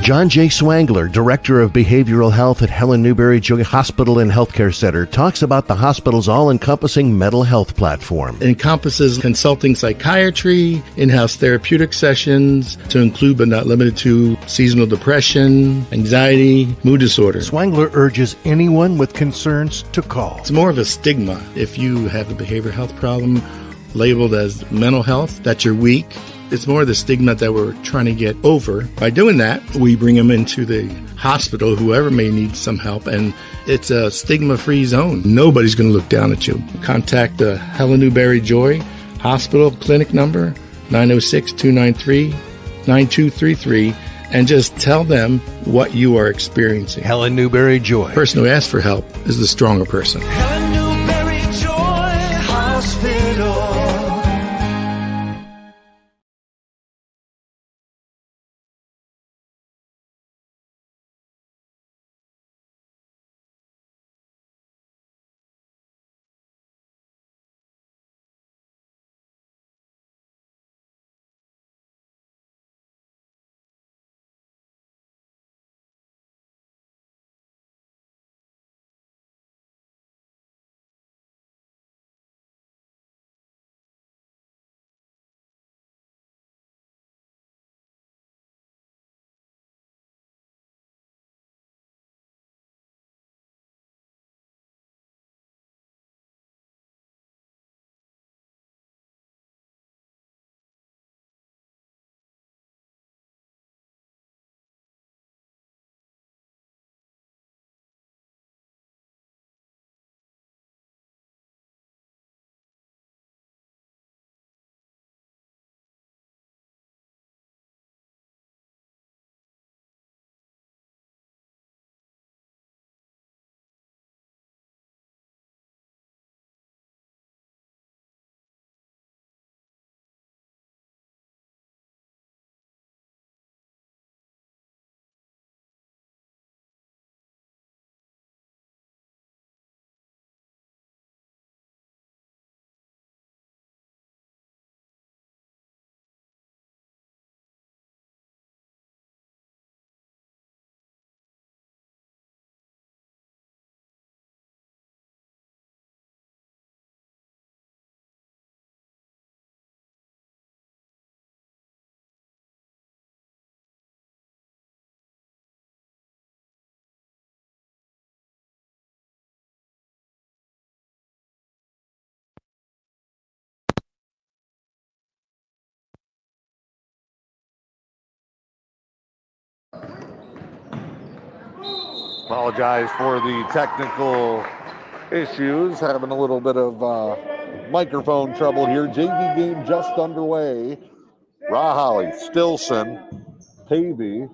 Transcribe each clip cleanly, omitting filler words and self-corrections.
John J. Swangler, Director of Behavioral Health at Helen Newberry Hospital and Healthcare Center, talks about the hospital's all-encompassing mental health platform. It encompasses consulting psychiatry, in-house therapeutic sessions, to include but not limited to seasonal depression, anxiety, mood disorder. Swangler urges anyone with concerns to call. It's more of a stigma. If you have a behavioral health problem labeled as mental health, that you're weak. It's more the stigma that we're trying to get over. By doing that, we bring them into the hospital, whoever may need some help, and it's a stigma-free zone. Nobody's going to look down at you. Contact the Helen Newberry Joy Hospital clinic number, 906-293-9233, and just tell them what you are experiencing. Helen Newberry Joy. The person who asks for help is the stronger person. Helen Newberry Joy Hospital. Apologize for the technical issues, having a little bit of microphone trouble here. JV game just underway. Raholly, Stilson, Pavey,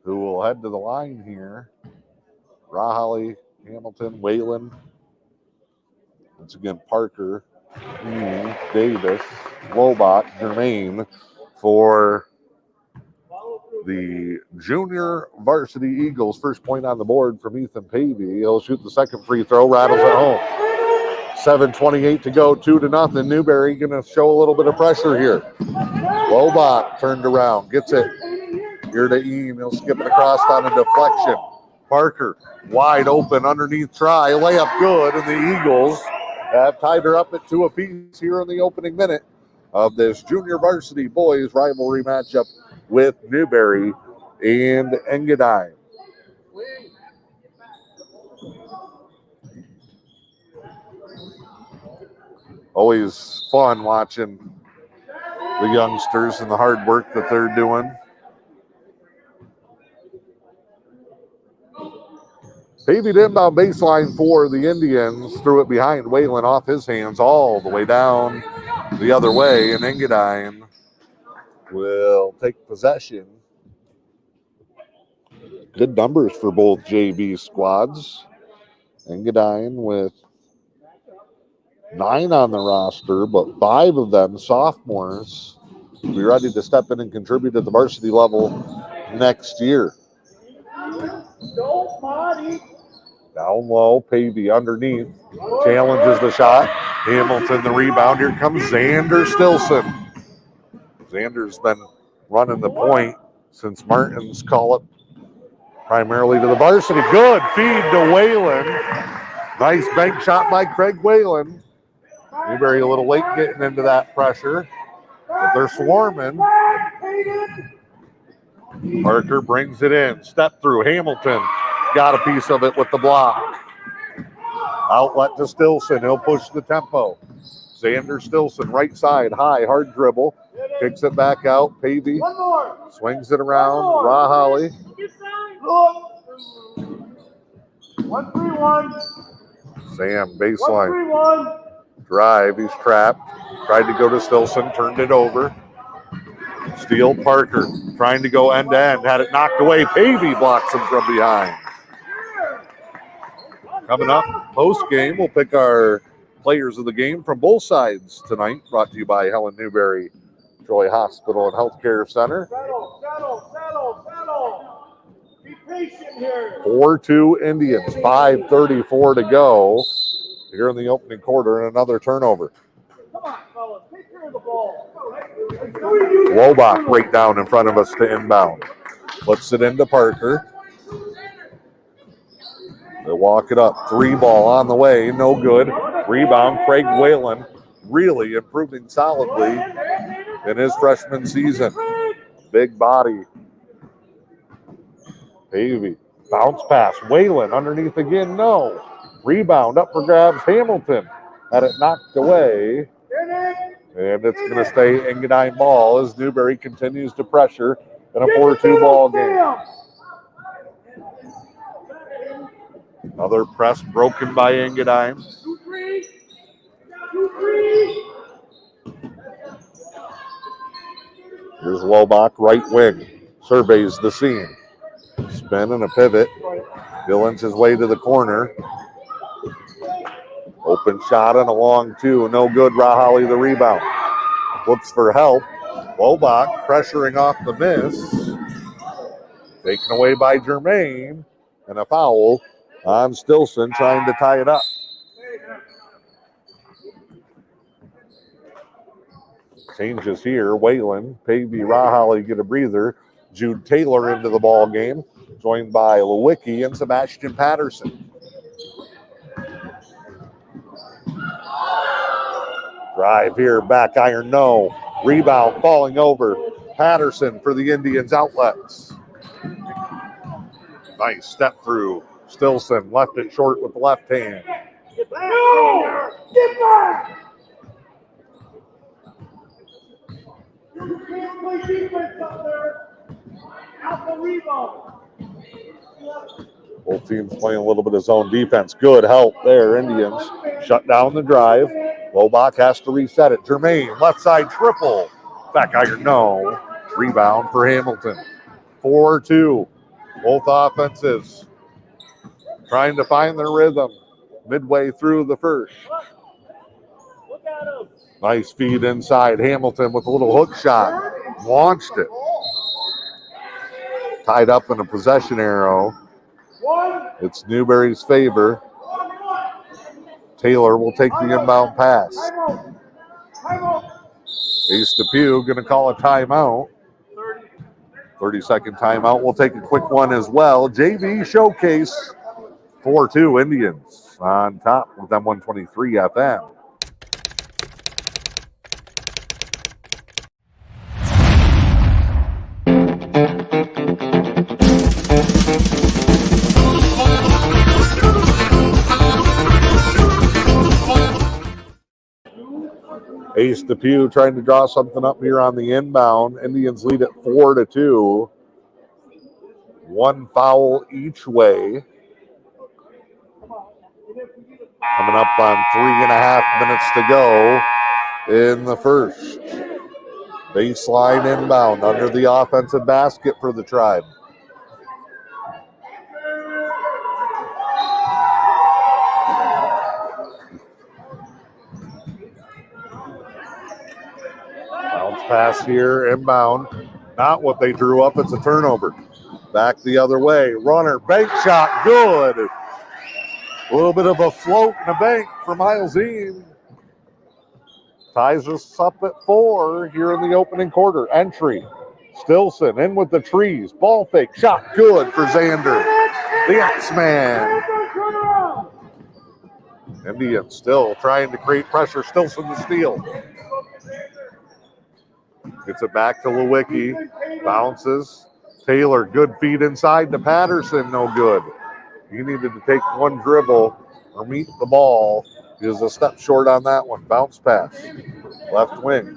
who will head to the line here. Raholly, Hamilton, Whalen. Once again, Parker, Davis, Lobot, Germain for the junior varsity Eagles. First point on the board from Ethan Pavey. He'll shoot the second free throw, rattles it home. 7:28 to go, 2-0. Newberry going to show a little bit of pressure here. Lobot turned around, gets it here to Eam. He'll skip it across on a deflection. Parker wide open underneath try, layup good, and the Eagles have tied her up at 2 apiece here in the opening minute of this junior varsity boys rivalry matchup with Newberry and Engadine. Always fun watching the youngsters and the hard work that they're doing. Pavey inbound baseline for the Indians. Threw it behind Whalen off his hands all the way down the other way. And Engadine will take possession. Good numbers for both JV squads. Engadine with 9 on the roster, but 5 of them sophomores. Be ready to step in and contribute at the varsity level next year. Down low, Pavey underneath. Challenges the shot. Hamilton the rebound. Here comes Xander Stilson. Xander's been running the point since Martin's call it primarily to the varsity. Good feed to Whalen. Nice bank shot by Craig Whalen. Newberry a little late getting into that pressure, but they're swarming. Parker brings it in. Step through. Hamilton got a piece of it with the block. Outlet to Stilson. He'll push the tempo. Xander Stilson, right side, high, hard dribble. Kicks it back out. Pavey swings it around. Rahali. 1-3-1. Sam, baseline. 1-3-1. Drive, he's trapped. Tried to go to Stilson, turned it over. Steele Parker trying to go end to end. Had it knocked away. Pavey blocks him from behind. Coming up post game, we'll pick our players of the game from both sides tonight. Brought to you by Helen Newberry, Troy Hospital and Healthcare Center. Settle. Be patient here. 4-2 Indians, 5:34 to go here in the opening quarter, and another turnover. Come on, fellas. Take care of the ball. Lobach right down in front of us to inbound. Puts it into Parker. They walk it up. 3 ball on the way. No good. Rebound. Craig Whalen really improving solidly in his freshman season. Big body. Pavey. Bounce pass. Whalen underneath again. No. Rebound up for grabs. Hamilton had it knocked away. And it's going to stay Engadine ball as Newberry continues to pressure in a 4-2 ball game. Another press broken by Engadine. 2-3. Here's Lobach, right wing. Surveys the scene. Spin and a pivot. Dillon's his way to the corner. Open shot and a long 2. No good. Rahali the rebound. Looks for help. Lobach pressuring off the miss. Taken away by Germain. And a foul on Stilson trying to tie it up. Changes here. Whalen, Pavey, Rahali get a breather. Jude Taylor into the ball game, joined by Lewicki and Sebastian Patterson. Drive here, back iron, no. Rebound falling over. Patterson for the Indians outlets. Nice step through. Stilson left it short with the left hand. Get back! You can't play defense up there. Out the rebound. Both teams playing a little bit of zone defense. Good help there, Indians. Shut down the drive. Lobach has to reset it. Germain, left side triple. Back iron, no. Rebound for Hamilton. 4-2. Both offenses trying to find their rhythm midway through the first. Look at him. Nice feed inside. Hamilton with a little hook shot. Launched it. Tied up in a possession arrow. It's Newberry's favor. Taylor will take the inbound pass. Ace DePew going to call a timeout. 30-second timeout. We'll take a quick one as well. JV Showcase. 4-2 Indians on top with M123 FM. Ace DePew trying to draw something up here on the inbound. Indians lead at 4-2. 1 foul each way. Coming up on 3.5 minutes to go in the first. Baseline inbound under the offensive basket for the Tribe. Bounce pass here, inbound. Not what they drew up, it's a turnover. Back the other way. Runner, bank shot, good. A little bit of a float and a bank for Miles Eames. Ties us up at 4 here in the opening quarter. Entry. Stilson in with the trees. Ball fake. Shot good for Xander. The X-Man. Indians still trying to create pressure. Stilson the steal. Gets it back to Lewicki. Bounces. Taylor, good feed inside to Patterson. No good. He needed to take one dribble or meet the ball. He was a step short on that one. Bounce pass. Left wing.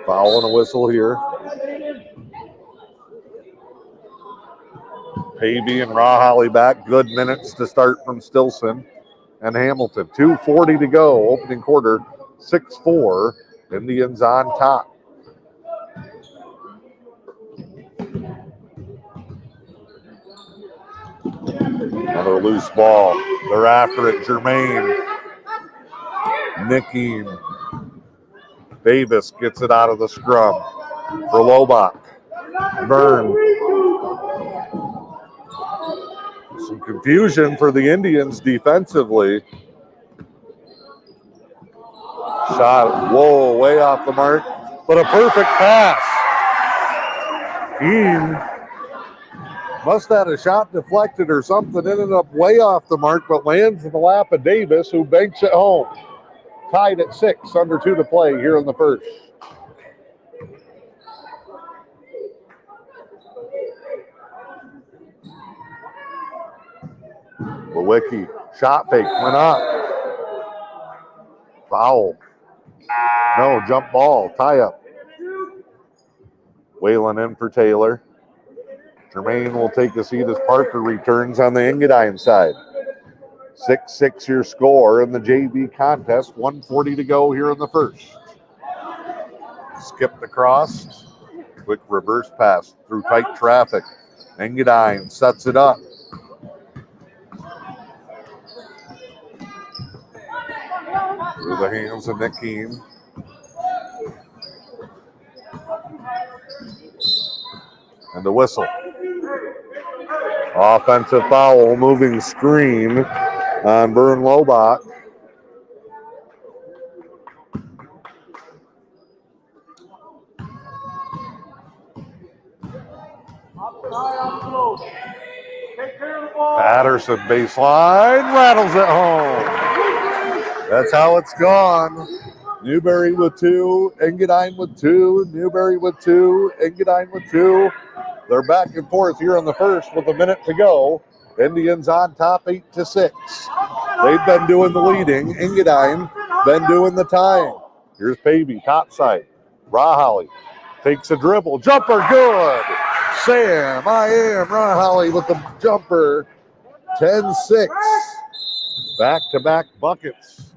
Foul and a whistle here. Pavey and Rawholly back. Good minutes to start from Stilson and Hamilton. 2:40 to go. Opening quarter. 6-4. Indians on top. Another loose ball. They're after it. Jermaine. Nicking. Davis gets it out of the scrum for Lobach. Byrne. Some confusion for the Indians defensively. Shot, whoa, way off the mark, but a perfect pass. Keene must have had a shot deflected or something, ended up way off the mark, but lands in the lap of Davis, who banks it home. Tied at 6, under 2 to play here in the first. Lewicki, shot fake, went up. Foul. No, jump ball, tie up. Whalen in for Taylor. Jermaine will take a seat as Parker returns on the Engadine side. 6-6 your score in the JV contest. 1:40 to go here in the first. Skipped across. Quick reverse pass through tight traffic. Engadine sets it up. Through the hands of Nick Keene. And the whistle. Offensive foul, moving screen on Vern Lobach. Patterson baseline, rattles it home. That's how it's gone. Newberry with 2, Engadine with 2, Newberry with 2, Engadine with 2. They're back and forth here in the first with a minute to go. Indians on top 8-6. They've been doing the leading. Engadine been doing the tying. Here's Pavey, top side. Rawholly takes a dribble. Jumper, good. Sam, I am Rawholly with the jumper. 10-6. Back-to-back buckets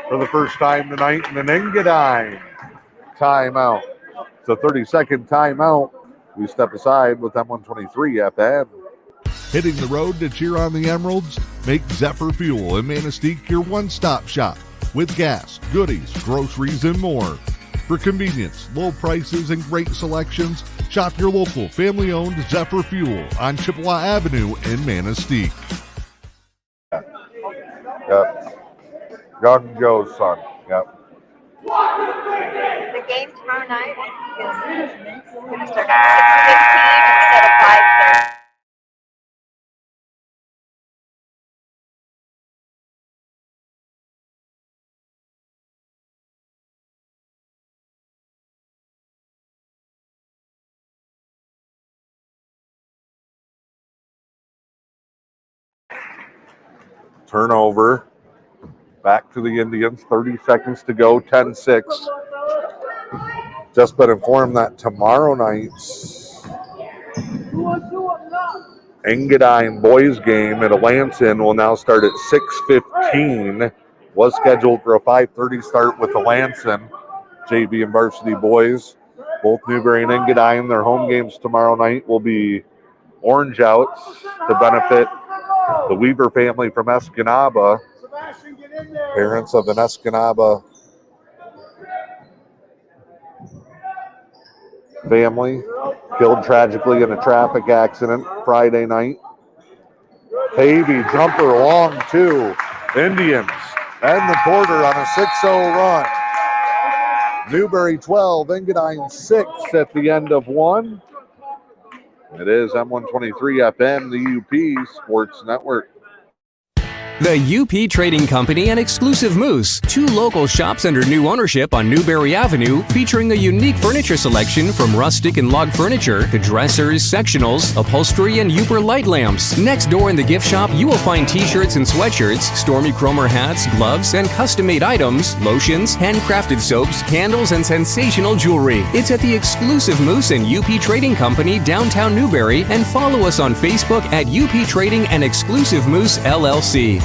for the first time tonight in an Engadine timeout. It's a 30-second timeout. We step aside with M123 FM. Hitting the road to cheer on the Emeralds? Make Zephyr Fuel in Manistee your one-stop shop with gas, goodies, groceries, and more. For convenience, low prices, and great selections, shop your local family-owned Zephyr Fuel on Chippewa Avenue in Manistee. Yep. Young Joe's son. Yep. The game tomorrow night is going to start at 6:15 instead of 5:30. Turnover. Back to the Indians. 30 seconds to go. 10-6. Just been informed that tomorrow night's Engadine boys game at Alanson will now start at 6:15. Was scheduled for a 5:30 start with Alanson. JV and varsity boys. Both Newberry and Engadine, their home games tomorrow night will be orange outs to benefit the Weaver family from Escanaba. Parents of an Escanaba family Killed tragically in a traffic accident Friday night. Pavey jumper long two. Indians end the quarter on a 6-0 run. Newberry 12, Engadine 6 at the end of one. It is M123 FM, the UP Sports Network. The UP Trading Company and Exclusive Moose, two local shops under new ownership on Newberry Avenue, featuring a unique furniture selection from rustic and log furniture to dressers, sectionals, upholstery, and Uber light lamps. Next door in the gift shop, you will find t-shirts and sweatshirts, Stormy Cromer hats, gloves, and custom-made items, lotions, handcrafted soaps, candles, and sensational jewelry. It's at the Exclusive Moose and UP Trading Company, downtown Newberry, and follow us on Facebook at UP Trading and Exclusive Moose LLC.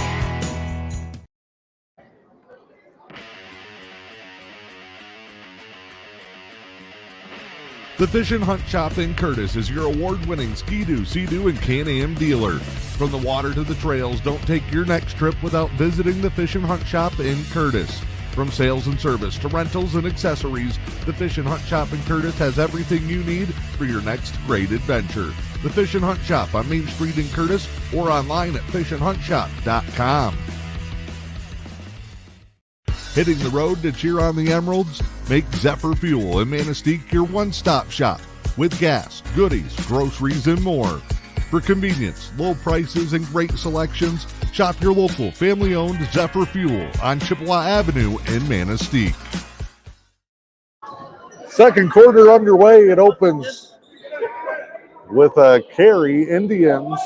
The Fish and Hunt Shop in Curtis is your award-winning Ski-Doo, Sea-Doo, and Can-Am dealer. From the water to the trails, don't take your next trip without visiting the Fish and Hunt Shop in Curtis. From sales and service to rentals and accessories, the Fish and Hunt Shop in Curtis has everything you need for your next great adventure. The Fish and Hunt Shop on Main Street in Curtis or online at fishandhuntshop.com. Hitting the road to cheer on the Emeralds? Make Zephyr Fuel in Manistee your one-stop shop with gas, goodies, groceries, and more. For convenience, low prices, and great selections, shop your local family-owned Zephyr Fuel on Chippewa Avenue in Manistee. Second quarter underway. It opens with a carry. Indians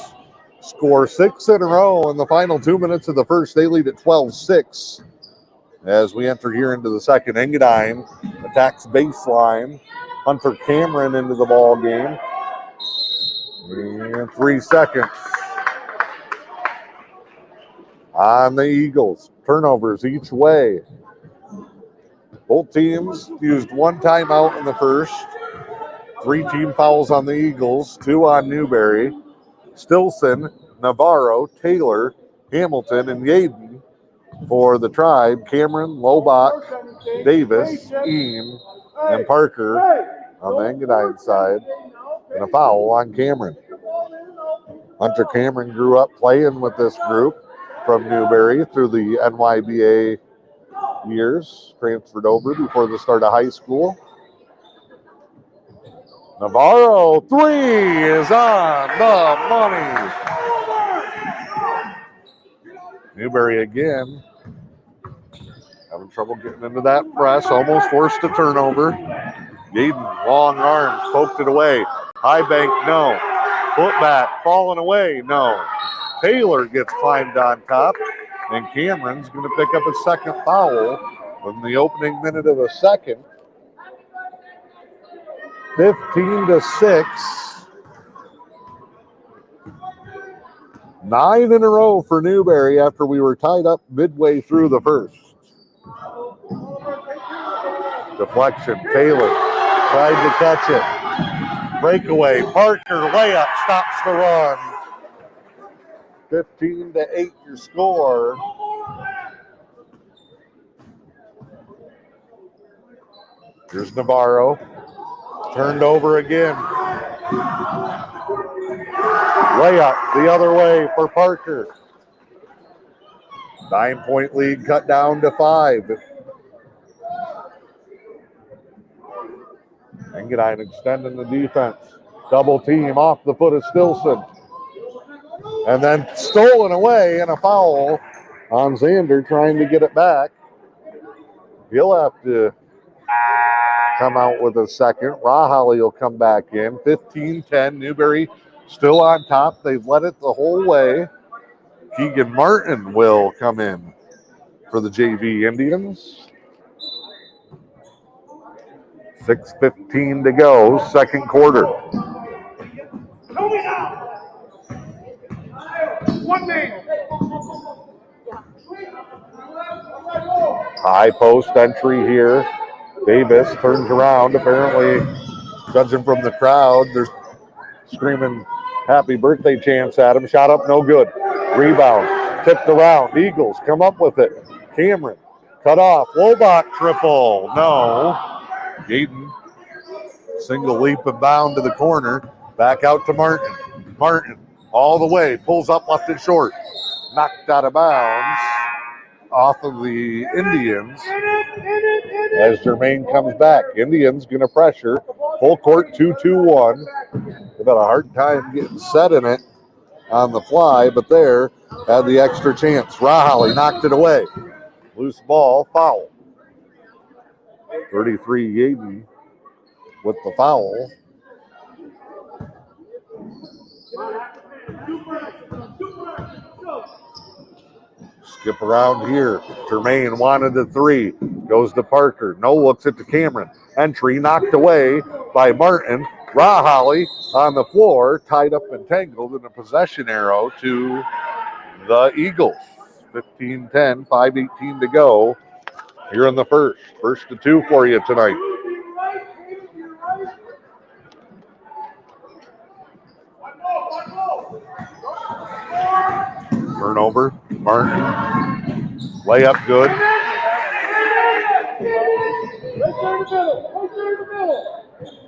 score 6 in a row in the final 2 minutes of the first. They lead at 12-6. As we enter here into the second, Engadine attacks baseline. Hunter Cameron into the ball game. And 3 seconds on the Eagles. Turnovers each way. Both teams used one timeout in the first. 3 team fouls on the Eagles, 2 on Newberry. Stilson, Navarro, Taylor, Hamilton, and Yaden for the Tribe. Cameron, Lobach, Davis, Eam, and Parker on the Engadine side. And a foul on Cameron. Hunter Cameron grew up playing with this group from Newberry through the NYBA years. Transferred over before the start of high school. Navarro, 3 is on the money. Newberry again. Having trouble getting into that press. Almost forced a turnover. Yaden, long arms, poked it away. High bank, no. Footback, falling away, no. Taylor gets climbed on top, and Cameron's going to pick up his second foul in the opening minute of the second. 15-6. 9 in a row for Newberry after we were tied up midway through the first. Deflection, Taylor tried to catch it. Breakaway, Parker, layup, stops the run. 15-8 your score. Here's Navarro. Turned over again. Layup the other way for Parker. 9-point lead cut down to 5. Engadine extending the defense. Double team off the foot of Stilson. And then stolen away and a foul on Zander trying to get it back. He'll have to come out with a second. Rahali will come back in. 15-10. Newberry still on top. They've led it the whole way. Keegan Martin will come in for the JV Indians. 6:15 to go, second quarter. High post entry here. Davis turns around. Apparently, judging from the crowd, they're screaming happy birthday chants at him. Shot up, no good. Rebound, tipped around. Eagles come up with it. Cameron, cut off. Lobach triple. No. Yaden Single leap and bound to the corner. Back out to Martin. Martin all the way. Pulls up left and short. Knocked out of bounds off of the Indians as Jermaine comes back. Indians going to pressure. Full court 2-2-1. They've had a hard time getting set in it on the fly, but there had the extra chance. Rahali knocked it away. Loose ball, foul. 33 Yaden with the foul. Skip around here. Jermaine wanted the three. Goes to Parker. No looks at the Cameron. Entry knocked away by Martin. Rahali on the floor, tied up and tangled in a possession arrow to the Eagles. 15-10, 5:18 to go here in the first. First to two for you tonight. Turnover. Martin. Layup good.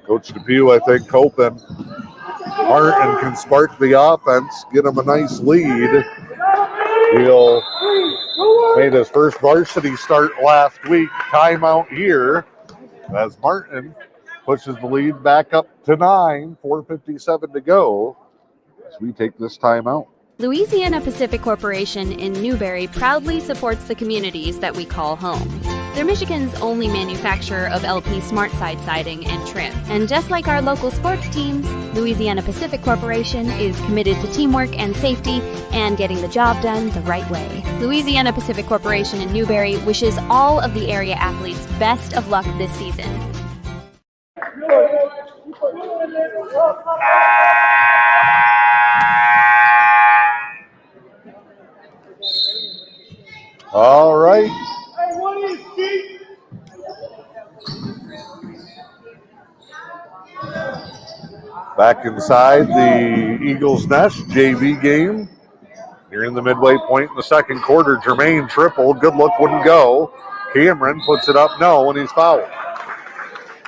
Coach DePew, I think, hoping Martin can spark the offense, get him a nice lead. He'll made his first varsity start last week. Timeout here as Martin pushes the lead back up to 9, 4:57 to go as we take this timeout. Louisiana Pacific Corporation in Newberry proudly supports the communities that we call home. They're Michigan's only manufacturer of LP Smart Side siding and trim. And just like our local sports teams, Louisiana Pacific Corporation is committed to teamwork and safety and getting the job done the right way. Louisiana Pacific Corporation in Newberry wishes all of the area athletes best of luck this season. All right. Back inside the Eagles Nest JV game. Here in the midway point in the second quarter. Jermaine tripled. Good look, wouldn't go. Cameron puts it up, no, and he's fouled.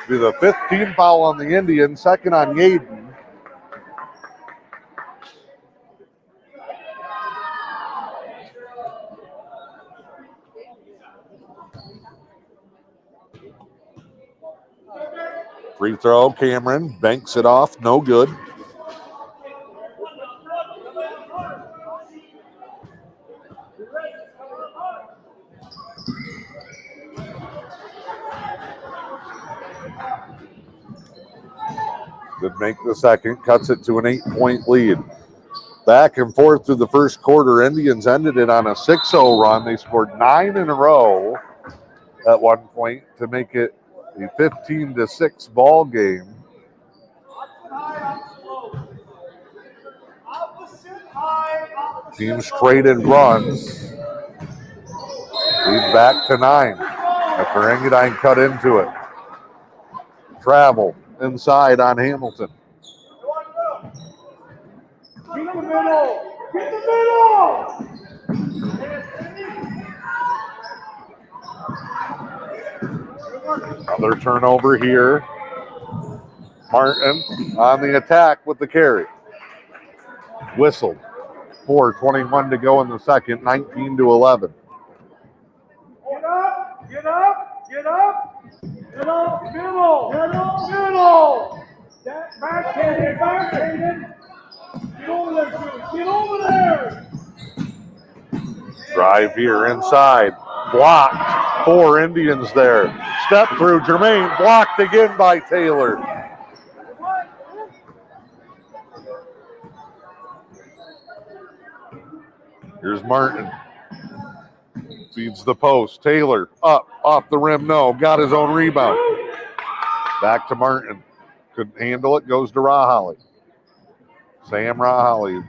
Be the 5th team foul on the Indians, second on Yaden. Free throw, Cameron banks it off, no good. Could make the second, cuts it to an 8-point lead. Back and forth through the first quarter. Indians ended it on a 6-0 run. They scored 9 in a row at one point to make it a 15-6 ball game. Teams traded runs. Lead back to 9 after Engadine cut into it. Travel inside on Hamilton. Get the middle! Get the middle! Another turnover here. Martin on the attack with the carry. Whistled. 4:21 to go in the second, 19-11. Get up! Get up! Get up! Get up! Middle! Middle! Middle! Backhanded! Backhanded! Get over there, Drew! Get over there! Drive here inside. Blocked. 4 Indians there. Step through. Jermaine blocked again by Taylor. Here's Martin. Feeds the post. Taylor up, off the rim. No, got his own rebound. Back to Martin. Couldn't handle it. Goes to Rahali. Sam Rahali.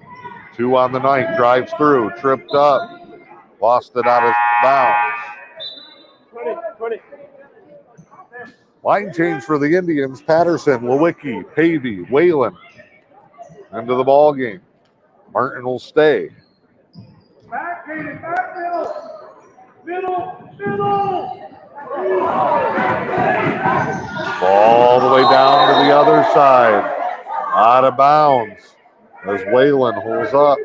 2 on the night. Drives through. Tripped up. Lost it out of bounds. 20. Line change for the Indians. Patterson, Lewicki, Pavey, Whalen. Into the ball game. Martin will stay. Backhanded! Back middle! Middle! Middle! All the way down to the side. Out of bounds as Whalen holds up.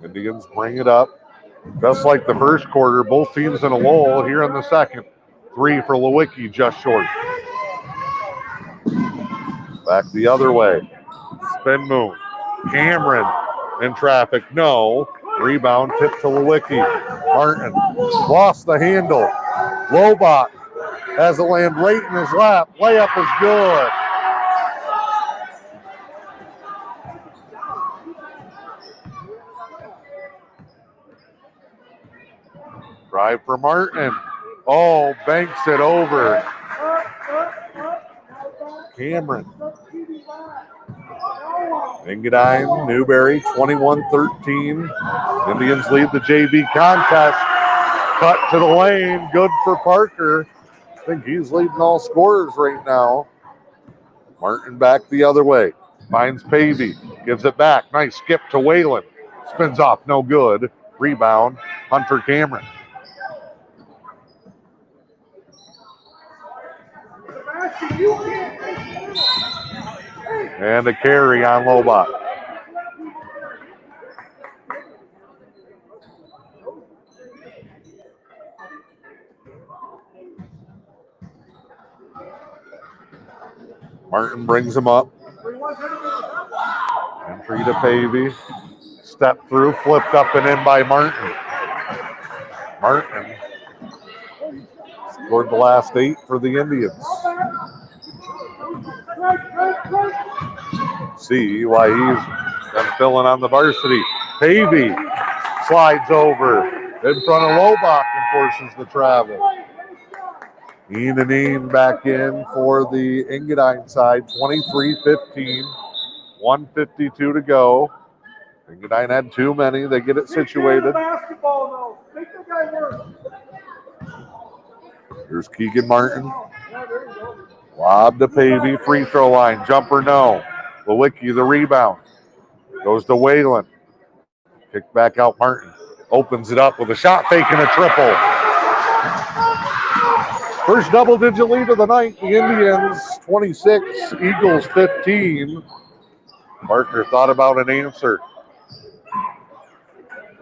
Indians bring it up. Just like the first quarter, both teams in a lull here in the second. 3 for Lewicki, just short. Back the other way. Spin move. Cameron in traffic. No. Rebound tip to Lewicki. Martin lost the handle. Lobach has it land right in his lap. Layup is good. Drive for Martin. Oh, banks it over. Cameron. Engadine, Newberry, 21-13. Indians lead the JV contest. Cut to the lane. Good for Parker. I think he's leading all scorers right now. Martin back the other way. Finds Pavey. Gives it back. Nice skip to Whalen. Spins off. No good. Rebound. Hunter Cameron. And a carry on Lobach. Martin brings him up. Entry to Pavey. Step through, flipped up and in by Martin. Martin scored the last 8 for the Indians. See why he's been filling on the varsity. Pavey slides over in front of Lobach and forces the travel. Engadine back in for the Engadine side, 23-15, 1:52 to go. Engadine had too many. They get it situated. Here's Keegan Martin. Lob to Pavey, free throw line, jumper no. Lewicki the rebound. Goes to Whalen. Kick back out Martin. Opens it up with a shot fake and a triple. First double-digit lead of the night. The Indians 26, Eagles 15. Parker thought about an answer.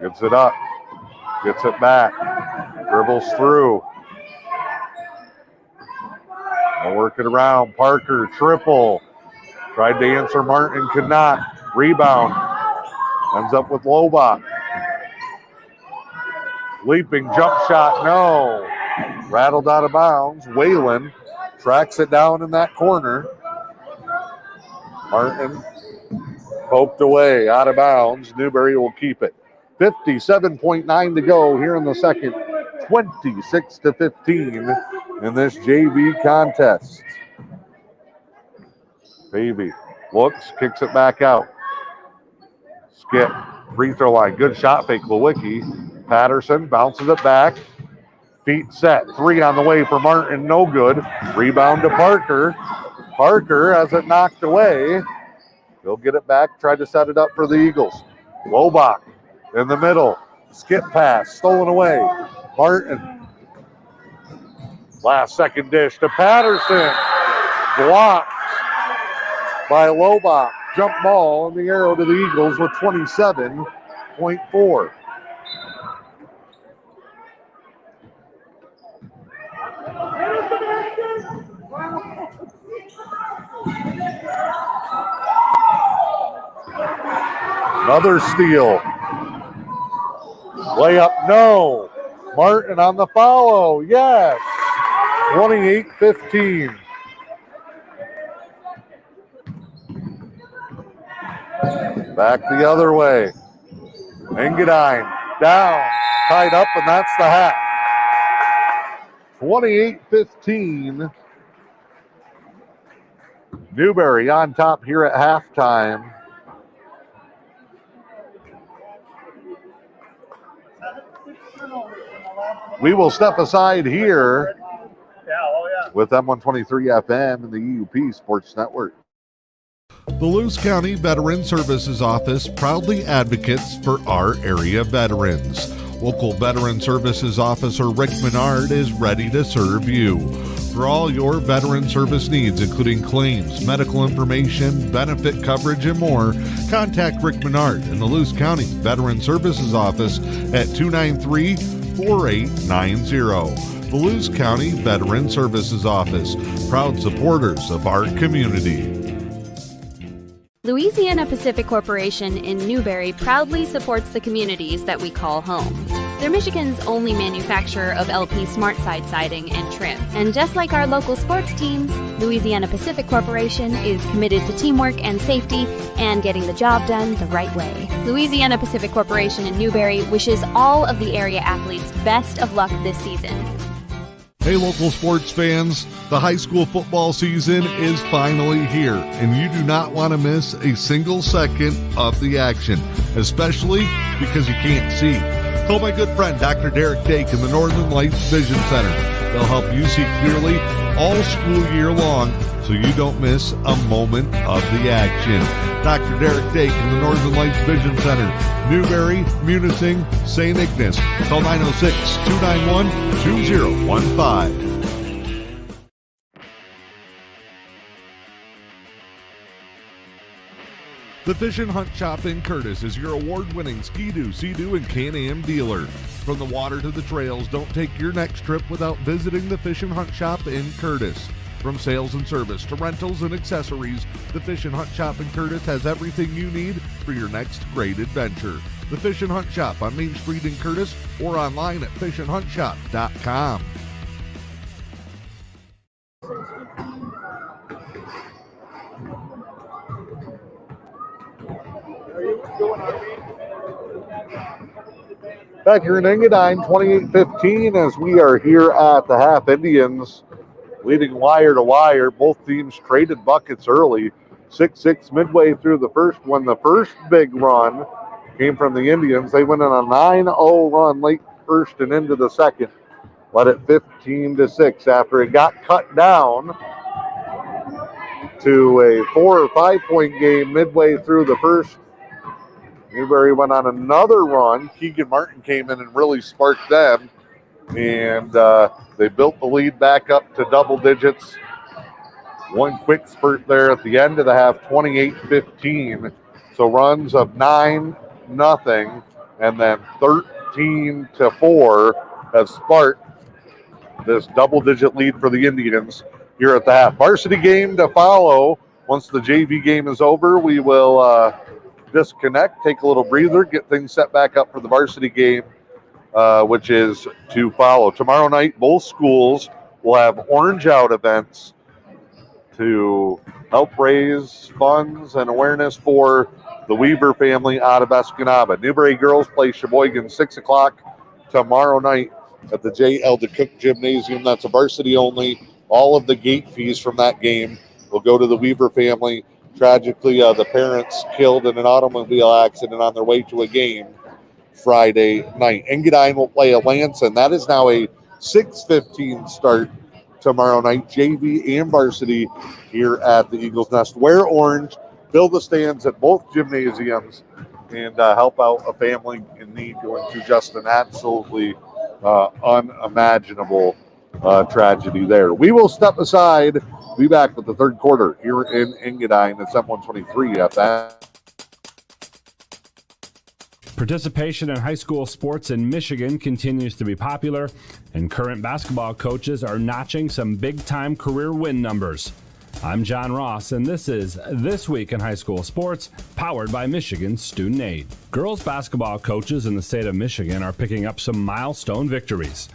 Gives it up. Gets it back. Dribbles through. I'll work it around. Parker, triple. Tried to answer Martin, could not. Rebound. Ends up with Lobach. Leaping jump shot, no. Rattled out of bounds. Whalen tracks it down in that corner. Martin poked away, out of bounds. Newberry will keep it. 57.9 to go here in the second. 26-15 in this JV contest. Pavey looks, kicks it back out. Skip, free throw line, good shot fake, Lewicki. Patterson bounces it back. Feet set, 3 on the way for Martin, no good. Rebound to Parker. Parker has it knocked away. He'll get it back, try to set it up for the Eagles. Lobach in the middle. Skip pass, stolen away. Martin. Last second dish to Patterson. Blocked by Lobach. Jump ball in the arrow to the Eagles with 27.4. Another steal. Layup, no. Martin on the follow, yes. 28-15. Back the other way. Engadine down, tied up, and that's the half. 28-15. Newberry on top here at halftime. We will step aside here with M123 FM and the UP Sports Network. The Lewis County Veteran Services Office proudly advocates for our area veterans. Local Veteran Services Officer Rick Menard is ready to serve you. For all your veteran service needs, including claims, medical information, benefit coverage, and more, contact Rick Menard in the Lewis County Veteran Services Office at 293-4890. The Lewis County Veteran Services Office, proud supporters of our community. Louisiana Pacific Corporation in Newberry proudly supports the communities that we call home. They're Michigan's only manufacturer of LP SmartSide siding and trim. And just like our local sports teams, Louisiana Pacific Corporation is committed to teamwork and safety and getting the job done the right way. Louisiana Pacific Corporation in Newberry wishes all of the area athletes best of luck this season. Hey, local sports fans, the high school football season is finally here, and you do not want to miss a single second of the action, especially because you can't see. Call my good friend, Dr. Derek Dake in the Northern Lights Vision Center. They'll help you see clearly all school year long so you don't miss a moment of the action. Dr. Derek Dake in the Northern Lights Vision Center, Newberry, Munising, St. Ignace. Call 906-291-2015. The Fish and Hunt Shop in Curtis is your award-winning Ski-Doo, Sea-Doo, and Can-Am dealer. From the water to the trails, don't take your next trip without visiting the Fish and Hunt Shop in Curtis. From sales and service to rentals and accessories, the Fish and Hunt Shop in Curtis has everything you need for your next great adventure. The Fish and Hunt Shop on Main Street in Curtis or online at fishandhuntshop.com. Back here in Engadine, 28-15 as we are here at the half. Indians leading wire to wire. Both teams traded buckets early. 6-6 midway through the first one. The first big run came from the Indians. They went on a 9-0 run late first and into the second. Led it 15-6 after it got cut down to a 4 or 5 point game midway through the first. Newberry went on another run. Keegan Martin came in and really sparked them. And they built the lead back up to double digits. One quick spurt there at the end of the half, 28-15. So runs of 9-0 and then 13-4 have sparked this double-digit lead for the Indians here at the half. Varsity game to follow. Once the JV game is over, we will disconnect, take a little breather, get things set back up for the varsity game, which is to follow. Tomorrow night, both schools will have Orange Out events to help raise funds and awareness for the Weaver family out of Escanaba. Newberry girls play Sheboygan 6 o'clock tomorrow night at the J.L. DeCook Gymnasium. That's a varsity only. All of the gate fees from that game will go to the Weaver family. Tragically, the parents killed in an automobile accident on their way to a game Friday night. Engadine will play Alanson. That is now a 6:15 start tomorrow night, JV and varsity here at the Eagles Nest. Wear orange, fill the stands at both gymnasiums, and help out a family in need going through just an absolutely unimaginable tragedy there. We will step aside. Be back with the third quarter here in Engadine. It's M123 at that. Participation in high school sports in Michigan continues to be popular, and current basketball coaches are notching some big-time career win numbers. I'm John Ross, and this is This Week in High School Sports, powered by Michigan Student Aid. Girls basketball coaches in the state of Michigan are picking up some milestone victories.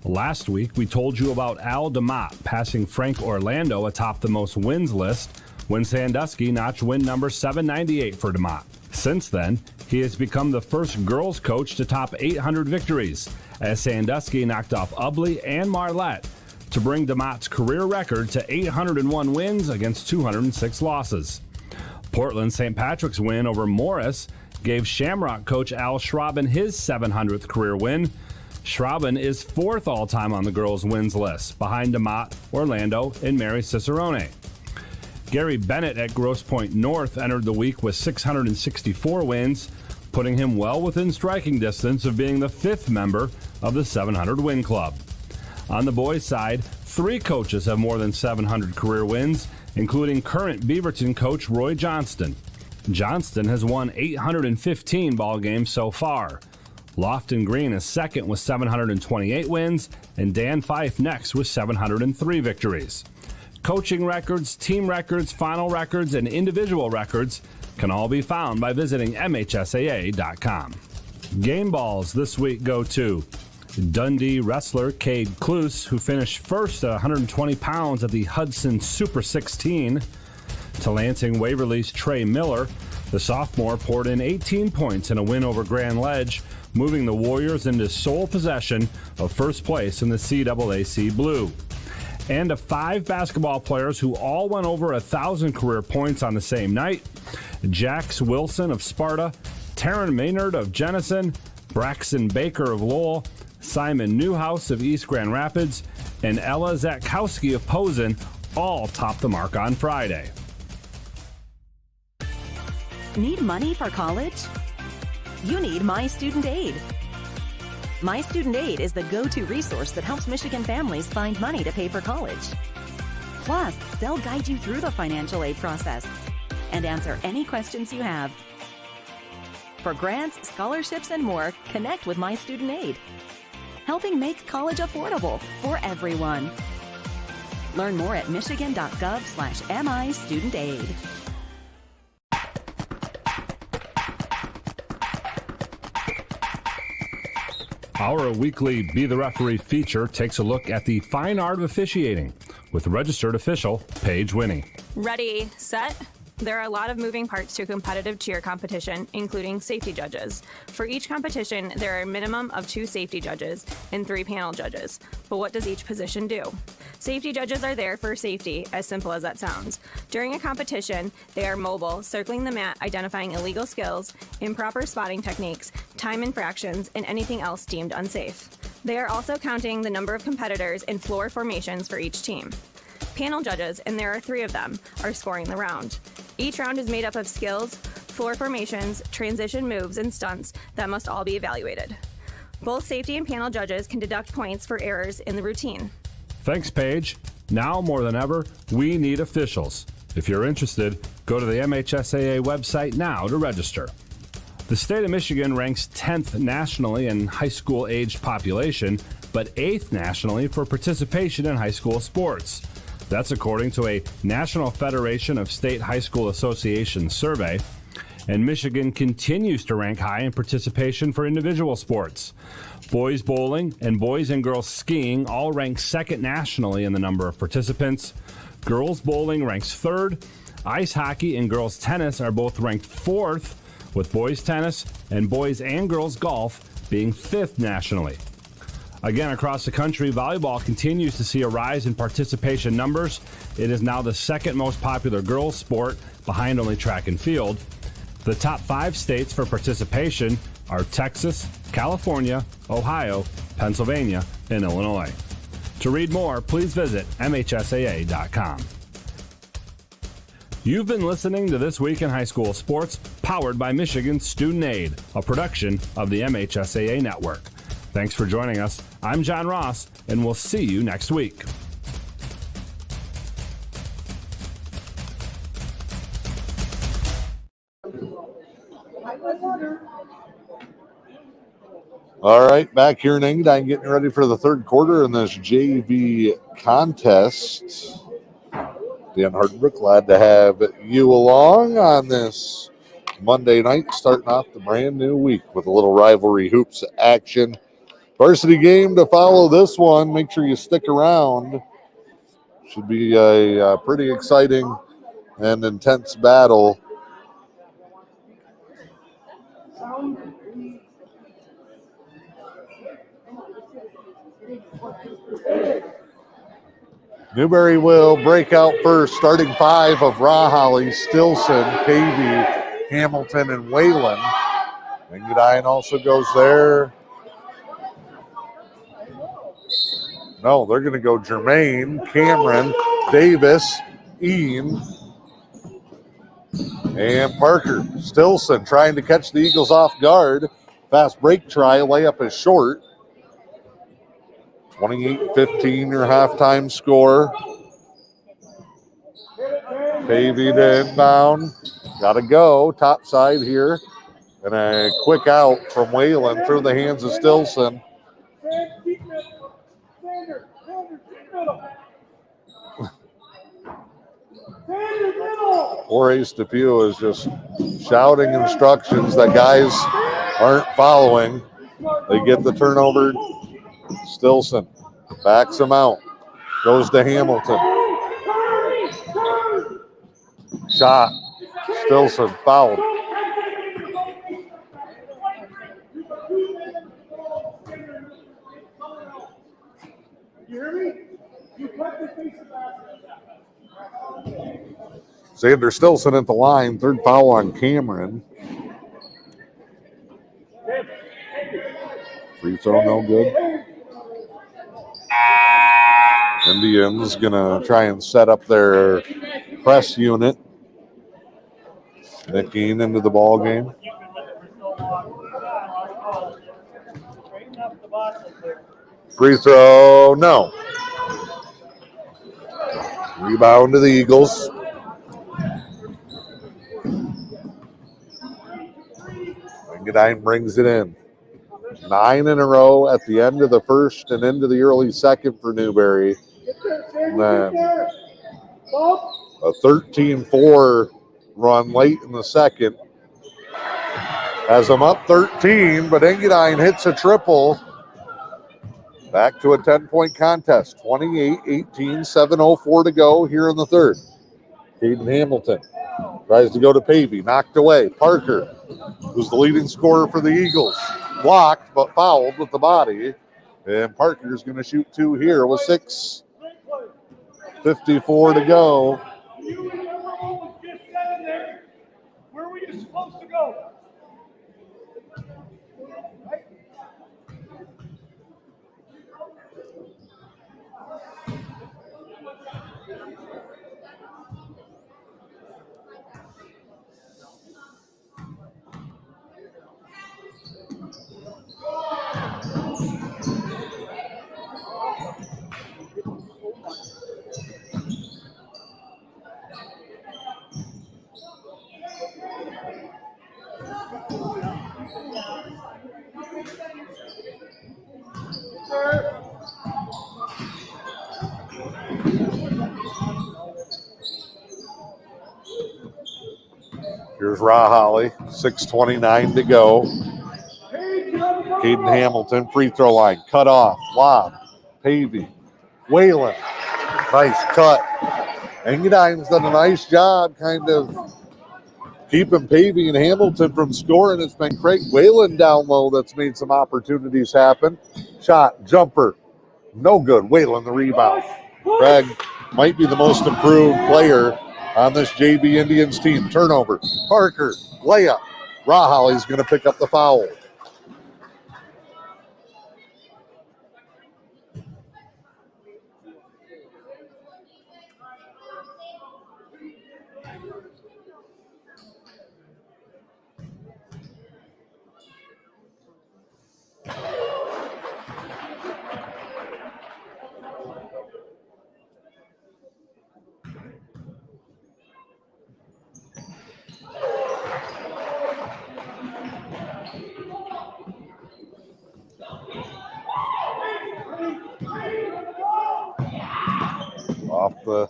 Last week, we told you about Al DeMott passing Frank Orlando atop the most wins list when Sandusky notched win number 798 for DeMott. Since then, he has become the first girls coach to top 800 victories, as Sandusky knocked off Ubley and Marlette to bring DeMott's career record to 801 wins against 206 losses. Portland's St. Patrick's win over Morris gave Shamrock coach Al Schraben his 700th career win. Schraben is fourth all-time on the girls' wins list, behind DeMott, Orlando, and Mary Cicerone. Gary Bennett at Grosse Pointe North entered the week with 664 wins, putting him well within striking distance of being the 5th member of the 700 win club. On the boys' side, 3 coaches have more than 700 career wins, including current Beaverton coach Roy Johnston. Johnston has won 815 ball games so far. Lofton Green is second with 728 wins, and Dan Fife next with 703 victories. Coaching records, team records, final records, and individual records can all be found by visiting MHSAA.com. Game balls this week go to Dundee wrestler Cade Kloos, who finished first at 120 pounds at the Hudson Super 16. To Lansing Waverly's Trey Miller, the sophomore poured in 18 points in a win over Grand Ledge, moving the Warriors into sole possession of first place in the CAAC Blue. And of 5 basketball players who all went over 1,000 career points on the same night, Jax Wilson of Sparta, Taryn Maynard of Jenison, Braxton Baker of Lowell, Simon Newhouse of East Grand Rapids, and Ella Zatkowski of Posen all topped the mark on Friday. Need money for college? You need My Student Aid. My Student Aid is the go-to resource that helps Michigan families find money to pay for college. Plus, they'll guide you through the financial aid process and answer any questions you have. For grants, scholarships, and more, connect with My Student Aid, helping make college affordable for everyone. Learn more at michigan.gov/MIStudentAid. Our weekly Be the Referee feature takes a look at the fine art of officiating with registered official Paige Winnie. Ready, set. There are a lot of moving parts to a competitive cheer competition, including safety judges. For each competition, there are a minimum of 2 safety judges and 3 panel judges. But what does each position do? Safety judges are there for safety, as simple as that sounds. During a competition, they are mobile, circling the mat, identifying illegal skills, improper spotting techniques, time infractions, and anything else deemed unsafe. They are also counting the number of competitors and floor formations for each team. Panel judges, and there are 3 of them, are scoring the round. Each round is made up of skills, floor formations, transition moves, and stunts that must all be evaluated. Both safety and panel judges can deduct points for errors in the routine. Thanks, Paige. Now more than ever, we need officials. If you're interested, go to the MHSAA website now to register. The state of Michigan ranks 10th nationally in high school-aged population, but 8th nationally for participation in high school sports. That's according to a National Federation of State High School Associations survey. And Michigan continues to rank high in participation for individual sports. Boys bowling and boys and girls skiing all rank 2nd nationally in the number of participants. Girls bowling ranks 3rd. Ice hockey and girls tennis are both ranked 4th, with boys tennis and boys and girls golf being 5th nationally. Again, across the country, volleyball continues to see a rise in participation numbers. It is now the 2nd most popular girls' sport, behind only track and field. The top 5 states for participation are Texas, California, Ohio, Pennsylvania, and Illinois. To read more, please visit MHSAA.com. You've been listening to This Week in High School Sports, powered by Michigan Student Aid, a production of the MHSAA Network. Thanks for joining us. I'm John Ross, and we'll see you next week. All right, back here in Engadine, getting ready for the 3rd quarter in this JV contest. Dan Hardenbrook, glad to have you along on this Monday night, starting off the brand new week with a little rivalry hoops action. Varsity game to follow this one. Make sure you stick around. Should be a pretty exciting and intense battle. Newberry will break out first, starting 5 of Raholly, Stilson, Pavey, Hamilton, and Wayland. Engadine also goes there. No, they're going to go Jermaine, Cameron, Davis, Ian, And Parker Stillson trying to catch the Eagles off guard. Fast break try, layup is short. 28-15 your halftime score. Pavey to inbound. Got to go. Top side here. And a quick out from Whalen through the hands of Stillson. 4A Depew is just shouting instructions that guys aren't following. They get the turnover. Stillson backs him out. Goes to Hamilton. Shot. Stillson fouled. Xander Stillson at the line. Third foul on Cameron. Free throw no good. Indians gonna try and set up their press unit. Nick Keane into the ball game. Free throw, no. Rebound to the Eagles. Engadine brings it in. 9 in a row at the end of the first and into the early second for Newberry. And then a 13-4 run late in the second. Has them up 13, but Engadine hits a triple. Back to a 10-point contest. 28-18, 7:04 to go here in the third. Caden Hamilton tries to go to Pavey. Knocked away. Parker, who's the leading scorer for the Eagles. Blocked, but fouled with the body. And Parker's going to shoot 2 here with 6:54 to go. Where were you supposed to go? Here's Raholly, 6:29 to go. Caden Hamilton, free throw line, cut off, lob, Pavey, Whalen, nice cut. Engadine's done a nice job kind of keeping Pavey and Hamilton from scoring. It's been Craig Whalen down low that's made some opportunities happen. Shot, jumper, no good. Whalen the rebound. Craig might be the most improved player on this JV Indians team. Turnover. Parker, layup. Raholly's going to pick up the foul. Off the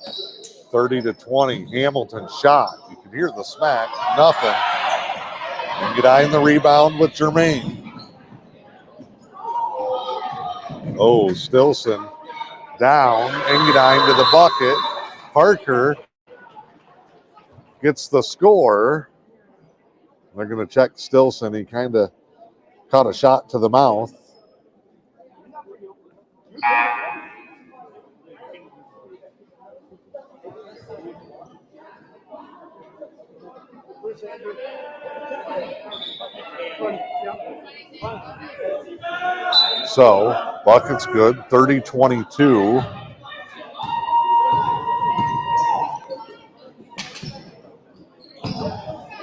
30-20. Hamilton shot. You can hear the smack. Nothing. Engadine the rebound with Jermaine. Oh, Stillson down. Engadine to the bucket. Parker gets the score. They're going to check Stillson. He kind of caught a shot to the mouth. So, bucket's good, 30-22.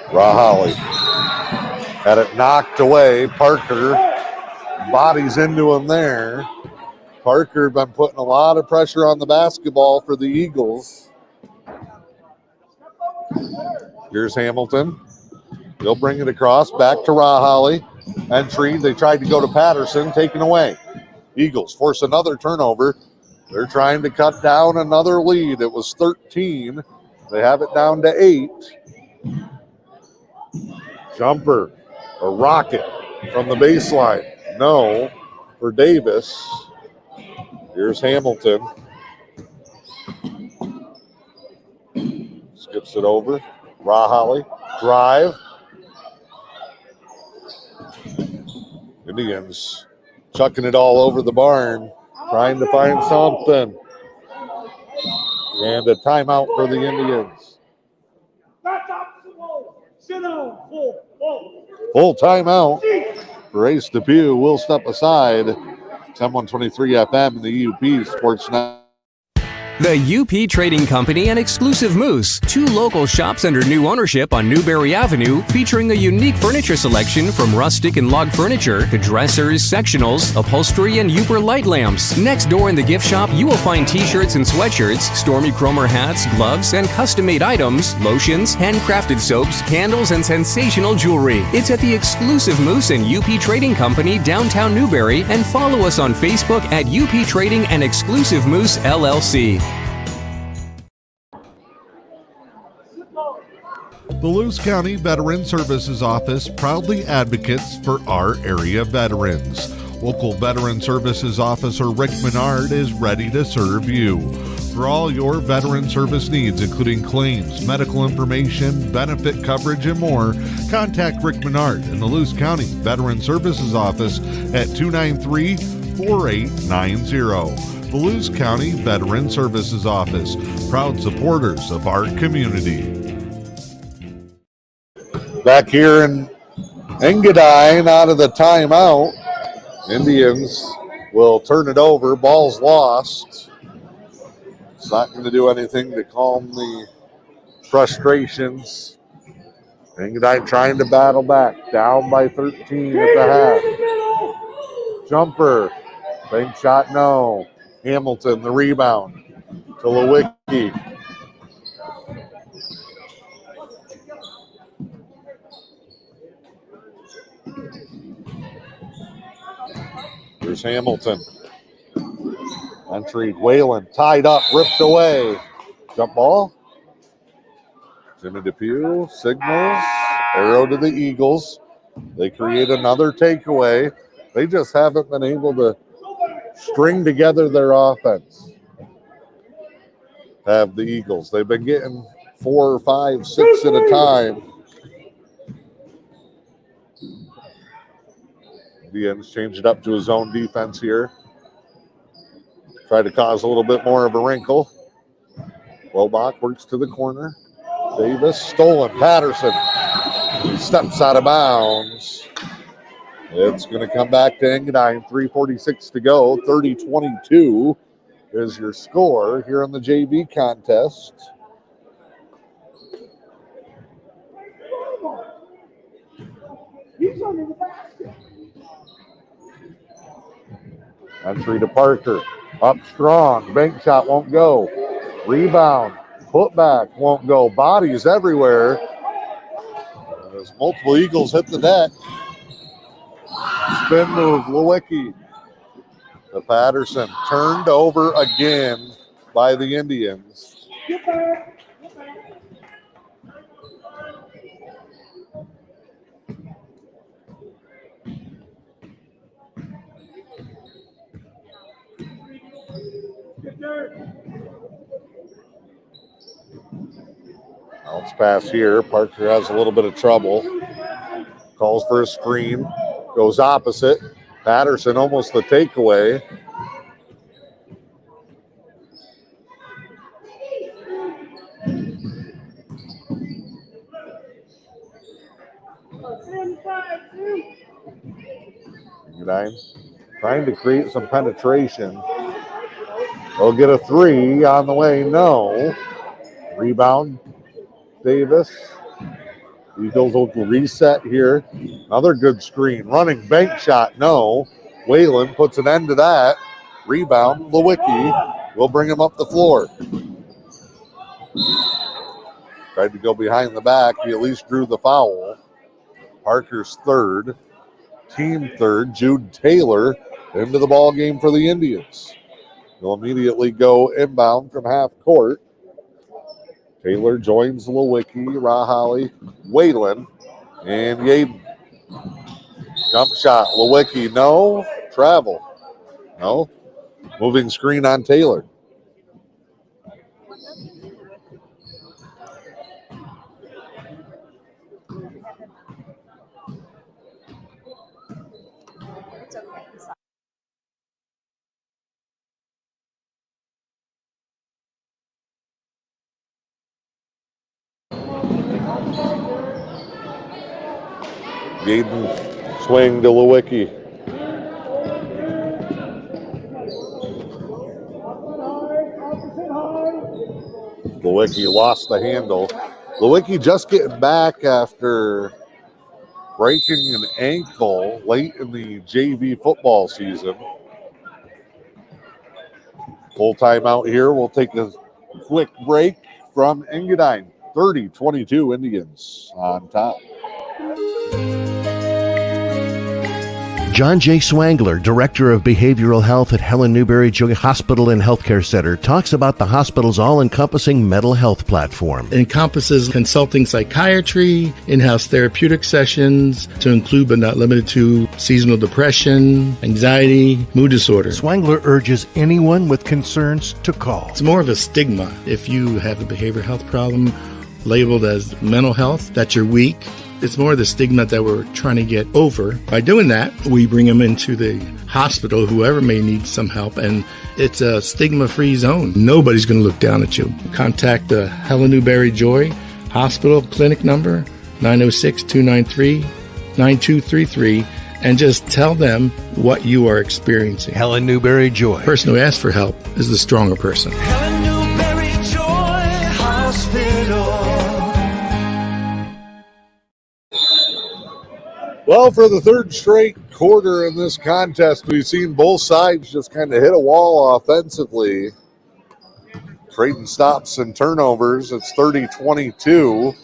Rahali had it knocked away. Parker bodies into him there. Parker been putting a lot of pressure on the basketball for the Eagles. Here's Hamilton. They'll bring it across, back to Rahali. Entry, they tried to go to Patterson, taken away. Eagles force another turnover. They're trying to cut down another lead. It was 13. They have it down to 8. Jumper, a rocket from the baseline. No, for Davis. Here's Hamilton. Skips it over. Rahali, drive. Indians chucking it all over the barn, trying to find something. And a timeout for the Indians. Full timeout for Ace Depew. We'll step aside. 10-123 FM in the UP Sports Net. The UP Trading Company and Exclusive Moose, 2 local shops under new ownership on Newberry Avenue, featuring a unique furniture selection from rustic and log furniture to dressers, sectionals, upholstery, and Uper light lamps. Next door in the gift shop, you will find t-shirts and sweatshirts, Stormy Cromer hats, gloves, and custom-made items, lotions, handcrafted soaps, candles, and sensational jewelry. It's at the Exclusive Moose and UP Trading Company, downtown Newberry, and follow us on Facebook at UP Trading and Exclusive Moose LLC. The Lewis County Veteran Services Office proudly advocates for our area veterans. Local Veteran Services Officer Rick Menard is ready to serve you. For all your veteran service needs, including claims, medical information, benefit coverage, and more, contact Rick Menard in the Lewis County Veteran Services Office at 293-4890. The Lewis County Veteran Services Office, proud supporters of our community. Back here in Engadine out of the timeout. Indians will turn it over. Ball's lost. It's not going to do anything to calm the frustrations. Engadine trying to battle back. Down by 13 at the half. Jumper. Bank shot, no. Hamilton, the rebound to Lewicki. Here's Hamilton. Entry, Whalen, tied up, ripped away. Jump ball. Jimmy Depew signals. Arrow to the Eagles. They create another takeaway. They just haven't been able to string together their offense. Have the Eagles. They've been getting 4, 5, 6 at a time. Indians change it up to his own defense here. Try to cause a little bit more of a wrinkle. Lobach works to the corner. Davis stolen. Patterson steps out of bounds. It's going to come back to Engadine. 3:46 to go. 30-22 is your score here in the JV contest. He's under the basket. Entry to Parker. Up strong. Bank shot won't go. Rebound. Put back won't go. Bodies everywhere. As multiple Eagles hit the net. Spin move. Lewicki to Patterson. Turned over again by the Indians. Get back. Bounce pass here. Parker has a little bit of trouble. Calls for a screen. Goes opposite. Patterson almost the takeaway. Engadine trying to create some penetration. They'll get a 3 on the way. No. Rebound. Davis. Eagles will reset here. Another good screen. Running bank shot, no. Whalen puts an end to that. Rebound, Lewicki will bring him up the floor. Tried to go behind the back. He at least drew the foul. Parker's third. Team third. Jude Taylor into the ball game for the Indians. They'll immediately go inbound from half court. Taylor joins Lewicki, Rahali, Whalen, and Yaden. Jump shot, Lewicki, no. Travel, no. Moving screen on Taylor. Yaden swing to Lewicki. Lewicki lost the handle. Lewicki just getting back after breaking an ankle late in the JV football season. Full timeout here. We'll take a quick break from Engadine. 30-22 Indians on top. John J. Swangler, Director of Behavioral Health at Helen Newberry Hospital and Healthcare Center, talks about the hospital's all-encompassing mental health platform. It encompasses consulting psychiatry, in-house therapeutic sessions, to include but not limited to seasonal depression, anxiety, mood disorder. Swangler urges anyone with concerns to call. It's more of a stigma. If you have a behavioral health problem labeled as mental health, that you're weak, it's more the stigma that we're trying to get over. By doing that, we bring them into the hospital, whoever may need some help, and it's a stigma-free zone. Nobody's going to look down at you. Contact the Helen Newberry Joy Hospital clinic number, 906-293-9233, and just tell them what you are experiencing. Helen Newberry Joy. The person who asks for help is the stronger person. Helen Newberry Joy Hospital. Well, for the third straight quarter in this contest, we've seen both sides just kind of hit a wall offensively. Trading stops and turnovers. It's 30-22.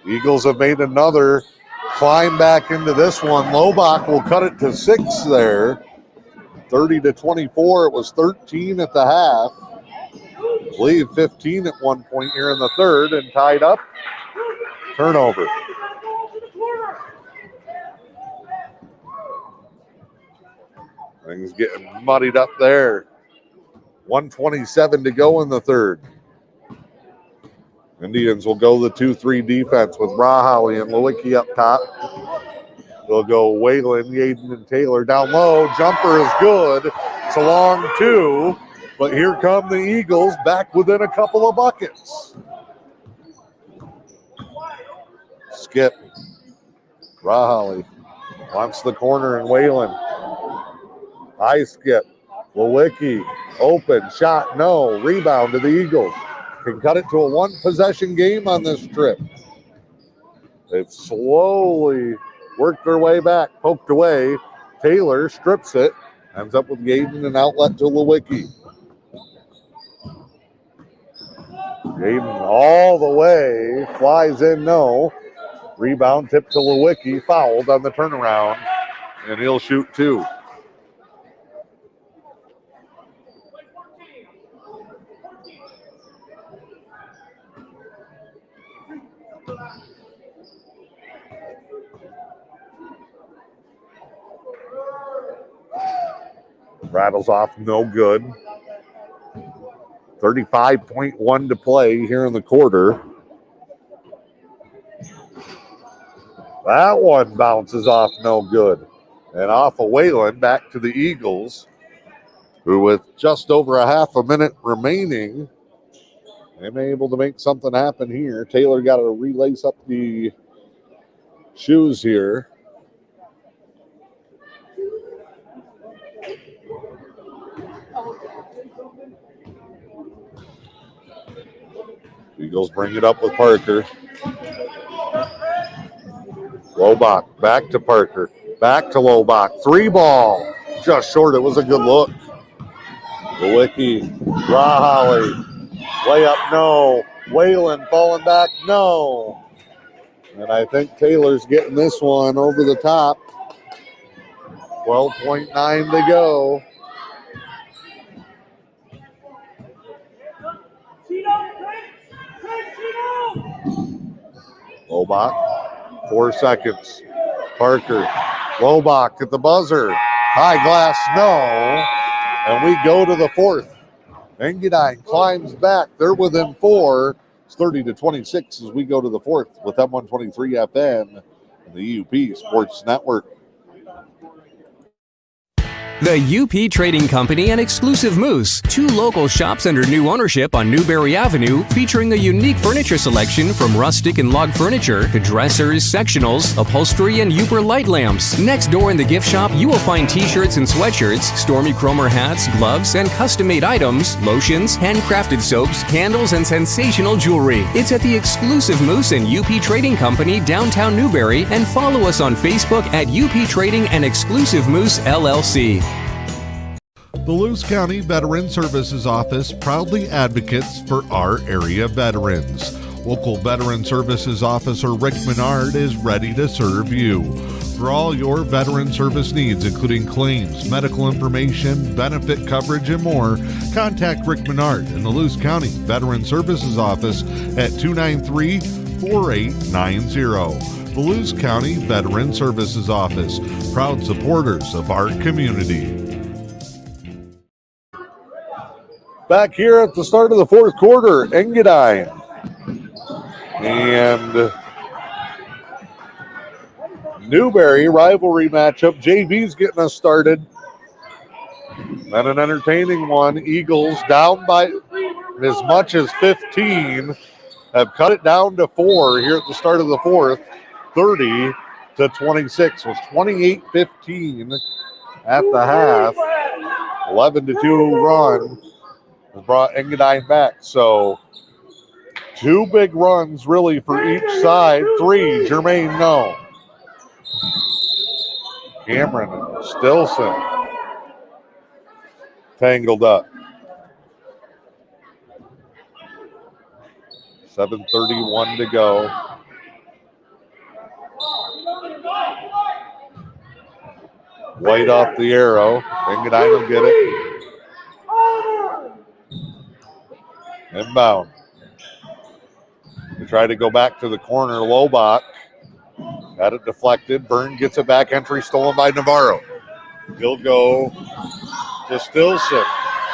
Eagles have made another climb back into this one. Lobach will cut it to 6 there. 30-24. It was 13 at the half. I believe 15 at one point here in the third, and tied up. Turnover. Things getting muddied up there. 1:27 to go in the third. Indians will go the 2-3 defense with Rahali and Lewicki up top. They'll go Whalen, Yaden, and Taylor down low. Jumper is good. It's a long 2, but here come the Eagles back within a couple of buckets. Skip. Rahali wants the corner, and Whalen. High skip. Lewicki, open, shot, no. Rebound to the Eagles. Can cut it to a one-possession game on this trip. They've slowly worked their way back, poked away. Taylor strips it, ends up with Yaden, and outlet to Lewicki. Yaden all the way, flies in, no. Rebound tip to Lewicki, fouled on the turnaround, and he'll shoot 2. Rattles off, no good. 35.1 to play here in the quarter. That one bounces off, no good. And off of Whalen, back to the Eagles, who with just over a half a minute remaining, they may be able to make something happen here. Taylor got to relace up the shoes here. Eagles bring it up with Parker. Lobach back to Parker. Back to Lobach. 3-ball. Just short. It was a good look. Lewicki. Raholly. Layup, no. Whalen falling back, no. And I think Taylor's getting this one over the top. 12.9 to go. Lobach, 4 seconds. Parker, Lobach at the buzzer. High glass, no. And we go to the fourth. Engadine climbs back. They're within 4. It's 30-26 as we go to the fourth with M123 FM and the UP Sports Network. The UP Trading Company and Exclusive Moose, 2 local shops under new ownership on Newberry Avenue, featuring a unique furniture selection from rustic and log furniture to dressers, sectionals, upholstery, and Uber light lamps. Next door in the gift shop, you will find t-shirts and sweatshirts, Stormy Cromer hats, gloves, and custom-made items, lotions, handcrafted soaps, candles, and sensational jewelry. It's at the Exclusive Moose and UP Trading Company, downtown Newberry, and follow us on Facebook at UP Trading and Exclusive Moose, LLC. The Lewis County Veteran Services Office proudly advocates for our area veterans. Local Veteran Services Officer Rick Menard is ready to serve you. For all your veteran service needs, including claims, medical information, benefit coverage, and more, contact Rick Menard in the Lewis County Veteran Services Office at 293-4890. The Lewis County Veteran Services Office, proud supporters of our community. Back here at the start of the fourth quarter, Engadine. And Newberry rivalry matchup. JV's getting us started. Not an entertaining one. Eagles down by as much as 15. Have cut it down to 4 here at the start of the fourth. 30-26. It was 28-15 at the half. 11-2 run has brought Engadine back. So 2 big runs really for each side. 3, Jermaine, no. Cameron and Stilson tangled up. 7:31 to go. White off the arrow. Engadine will get it. Inbound. They try to go back to the corner. Lobach got it deflected. Byrne gets it back. Entry stolen by Navarro. He'll go to Stilson.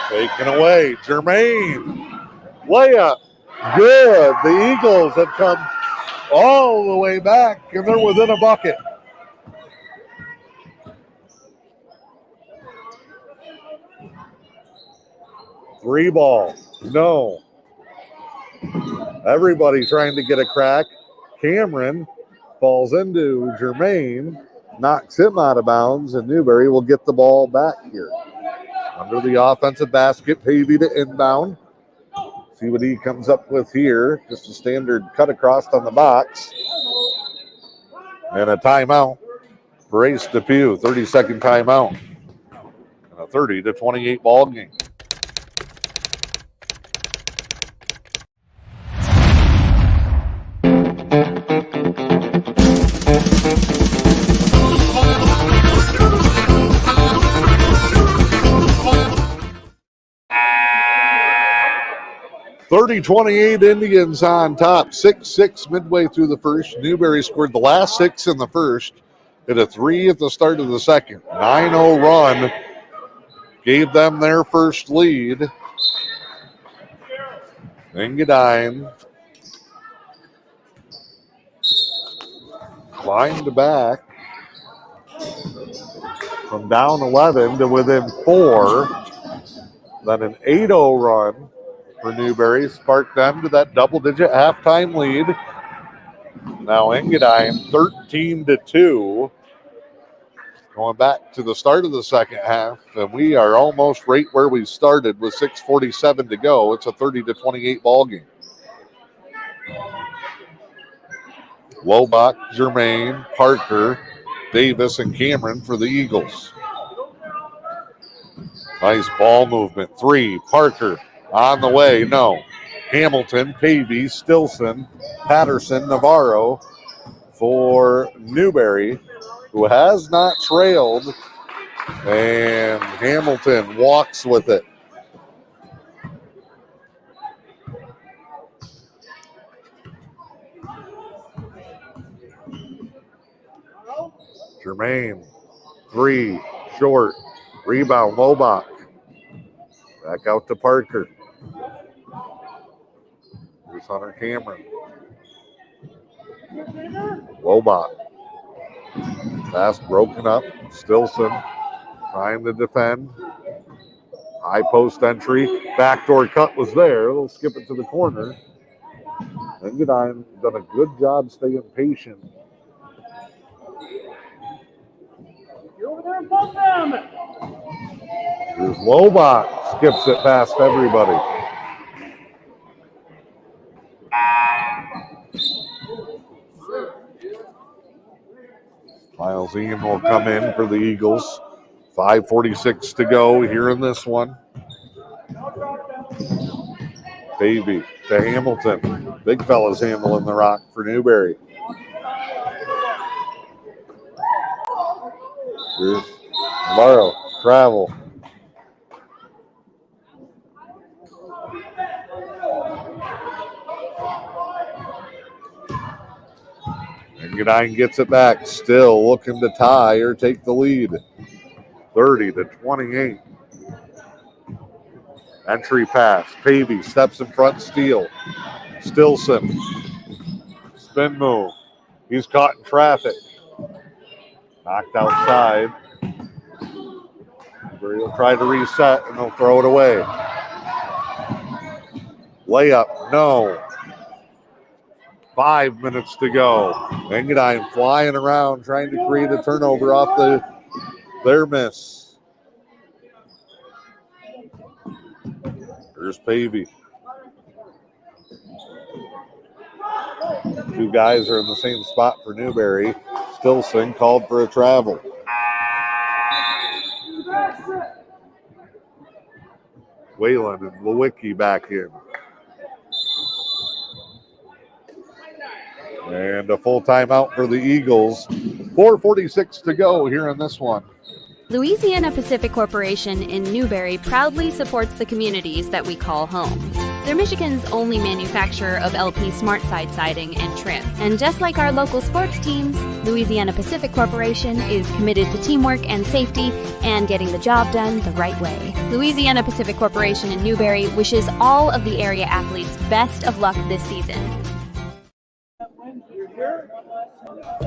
Taken away. Jermaine. Layup. Good. The Eagles have come all the way back, and they're within a bucket. Three ball. No. Everybody trying to get a crack. Cameron falls into Jermaine, knocks him out of bounds, and Newberry will get the ball back here. Under the offensive basket, Pavey to inbound. See what he comes up with here. Just a standard cut across on the box. And a timeout for Ace Depew. 30-second timeout. And a 30-28 ball game. (30-28) Indians on top. 6-6 midway through the first. Newberry scored the last 6 in the first. Hit a 3 at the start of the second. 9-0 run gave them their first lead. Engadine climbed back from down 11 to within 4. Then an 8-0 run for Newberry sparked them to that double-digit halftime lead. Now Engadine 13-2. Going back to the start of the second half, and we are almost right where we started with 6:47 to go. It's a 30-28 ball game. Lobach, Germain, Parker, Davis, and Cameron for the Eagles. Nice ball movement. 3, Parker on the way. No. Hamilton, Pavey, Stilson, Patterson, Navarro for Newberry, who has not trailed. And Hamilton walks with it. Germain, 3, short. Rebound, Lobach. Back out to Parker. Here's Hunter Cameron. Lobach. Pass broken up. Stilson trying to defend. High post entry. Backdoor cut was there. They'll skip it to the corner. Engadine done a good job staying patient. You're over there and bump them. Here's Lobach. Skips it past everybody. Miles Ian will come in for the Eagles. 5:46 to go here in this one. Pavey to Hamilton. Big fella's handling the rock for Newberry. Here's Navarro. Travel. Engadine gets it back. Still looking to tie or take the lead. 30-28. Entry pass. Pavey steps in front, steal. Stilson. Spin move. He's caught in traffic. Knocked outside. He'll try to reset and they'll throw it away. Layup, no. 5 minutes to go. Engadine flying around trying to create a turnover off their miss. Here's Pavey. Two guys are in the same spot for Newberry. Stilson called for a travel. Whalen and Lewicki back in. And a full timeout for the Eagles. 4:46 to go here in this one. Louisiana Pacific Corporation in Newberry proudly supports the communities that we call home. They're Michigan's only manufacturer of LP Smart Side siding and trim. And just like our local sports teams, Louisiana Pacific Corporation is committed to teamwork and safety and getting the job done the right way. Louisiana Pacific Corporation in Newberry wishes all of the area athletes best of luck this season.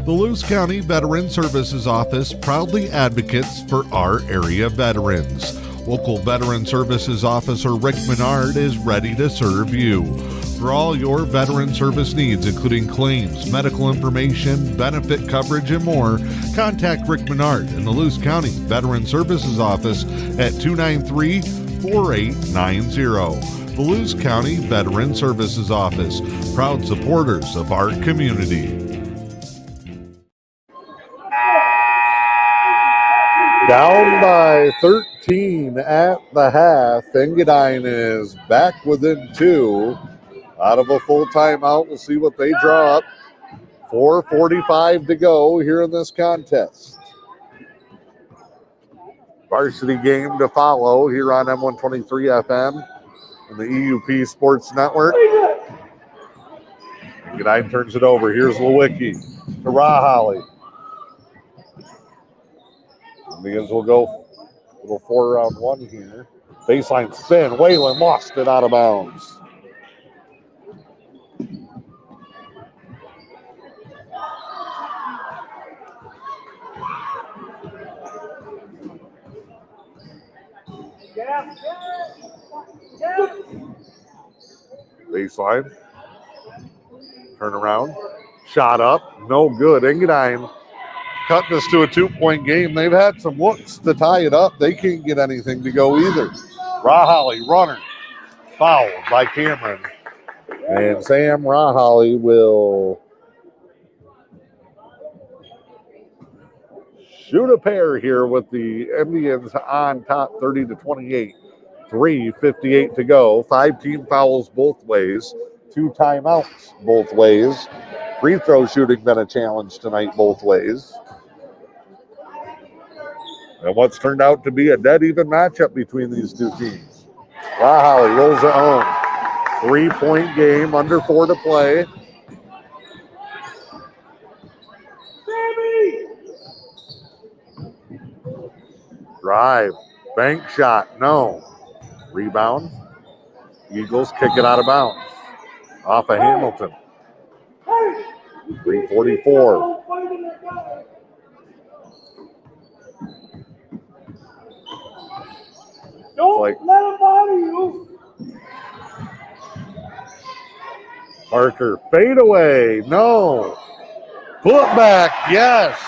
The Lewis County Veteran Services Office proudly advocates for our area veterans. Local Veteran Services Officer Rick Menard is ready to serve you. For all your veteran service needs, including claims, medical information, benefit coverage, and more, contact Rick Menard in the Lewis County Veteran Services Office at 293-4890. The Lewis County Veteran Services Office, proud supporters of our community. Down by 13 at the half. Engadine is back within 2. Out of a full timeout, we'll see what they draw up. 4:45 to go here in this contest. Varsity game to follow here on M123 FM and the EUP Sports Network. Engadine turns it over. Here's Lewicki to Raholly. Indians will go a little 4-round-1 here. Baseline spin. Whalen lost it out of bounds. Baseline. Turn around. Shot up. No good. Engadine cut this to a 2-point game. They've had some looks to tie it up. They can't get anything to go either. Raholly, runner, fouled by Cameron. And Sam Raholly will shoot a pair here with the Indians on top 30-28. 3:58 to go. 5 team fouls both ways. 2 timeouts both ways. Free throw shooting been a challenge tonight both ways. And what's turned out to be a dead even matchup between these two teams. Rahaly rolls it home. 3-point game, under 4 to play. Drive, bank shot, no. Rebound. Eagles kick it out of bounds. Off of Hamilton. 3:44. Don't Like- let him bother you. Parker, fade away, no. Put back, yes.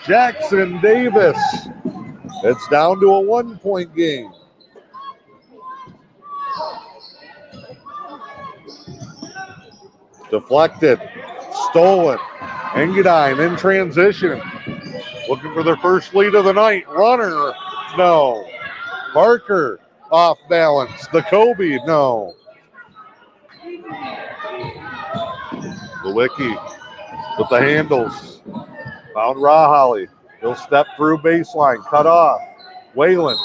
Jackson Davis. It's down to a 1-point game. Deflected, stolen. Engadine in transition. Looking for their first lead of the night. Runner, no. Parker, off balance. The Kobe, no. The Wiki with the handles. Found Rahaly. He'll step through baseline, cut off. Whalen,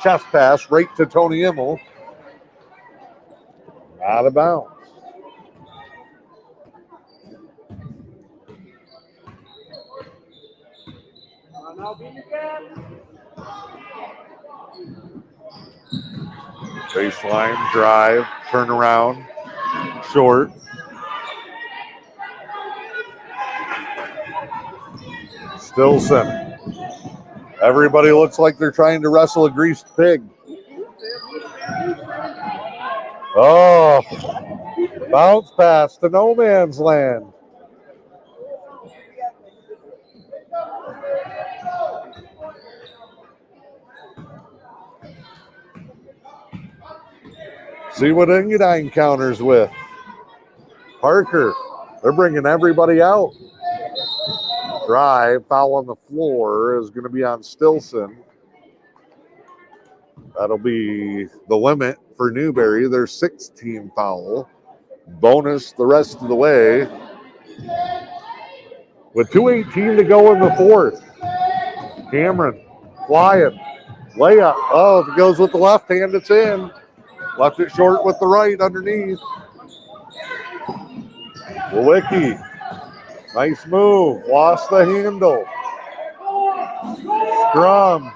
chest pass right to Tony Immel. Out of bounds. Now be the cat. Baseline, drive, turn around, short. Stilson. Everybody looks like they're trying to wrestle a greased pig. Oh, bounce pass to no man's land. See what Engadine counters with. Parker, they're bringing everybody out. Drive, foul on the floor is going to be on Stilson. That'll be the limit for Newberry. Their 6th-team foul. Bonus the rest of the way. With 2:18 to go in the fourth. Cameron, flying, layup. Oh, if it goes with the left hand, it's in. Left it short with the right underneath. Wiki, nice move. Lost the handle. Scrum.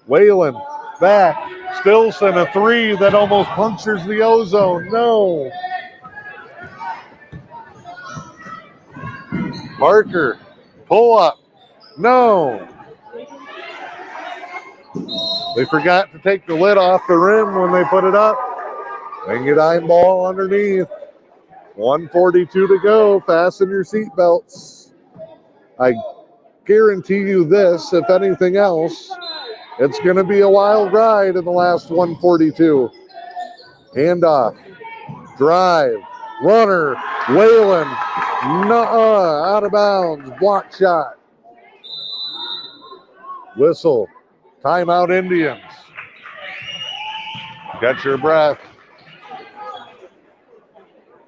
Whalen, back. Stilson, a 3 that almost punctures the ozone. No. Parker, pull up. No. They forgot to take the lid off the rim when they put it up. Engadine ball underneath. 1:42 to go. Fasten your seatbelts. I guarantee you this, if anything else, it's going to be a wild ride in the last 1:42. Handoff. Drive. Runner. Whalen. Out of bounds. Block shot. Whistle. Timeout Indians. Catch your breath.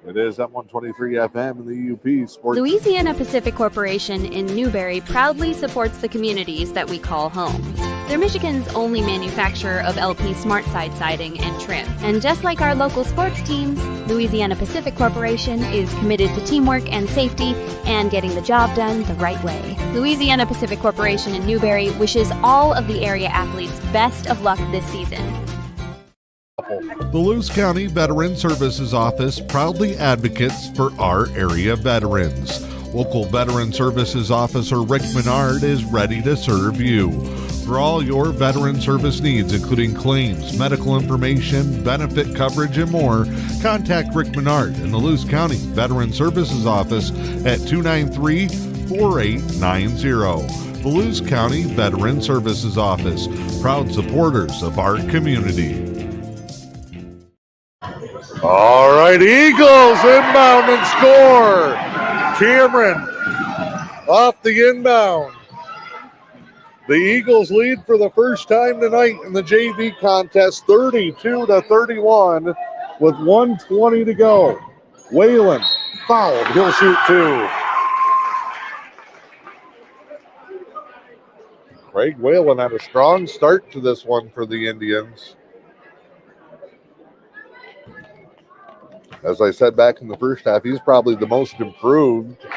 It is at 123 FM in the UP Sports. Louisiana Pacific Corporation in Newberry proudly supports the communities that we call home. They're Michigan's only manufacturer of LP SmartSide siding and trim. And just like our local sports teams, Louisiana Pacific Corporation is committed to teamwork and safety and getting the job done the right way. Louisiana Pacific Corporation in Newberry wishes all of the area athletes best of luck this season. The Lewis County Veteran Services Office proudly advocates for our area veterans. Local Veteran Services Officer Rick Menard is ready to serve you. For all your veteran service needs, including claims, medical information, benefit coverage, and more, contact Rick Menard in the Lewis County Veteran Services Office at 293-4890. The Lewis County Veteran Services Office, proud supporters of our community. All right, Eagles inbound and score. Cameron off the inbound. The Eagles lead for the first time tonight in the JV contest, 32-31, with 1:20 to go. Whalen fouled. He'll shoot two. Craig Whalen had a strong start to this one for the Indians. As I said back in the first half, he's probably the most improved.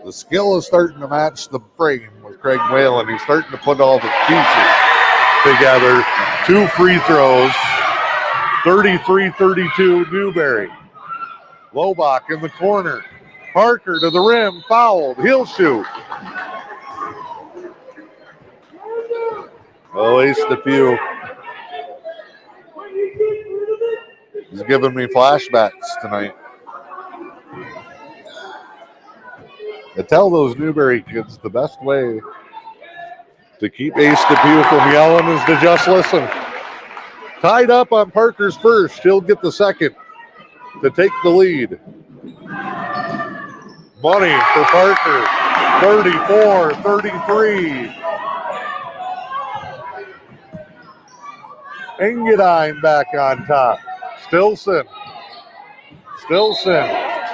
The skill is starting to match the frame with Craig Whalen. He's starting to put all the pieces together. 2 free throws, 33-32 Newberry. Lobach in the corner. Parker to the rim, fouled. He'll shoot. Oh, Ace DePew. He's giving me flashbacks tonight. I tell those Newberry kids the best way to keep Ace DePew from yelling is to just listen. Tied up on Parker's first. He'll get the second to take the lead. Money for Parker. 34-33. Engadine back on top. Stilson.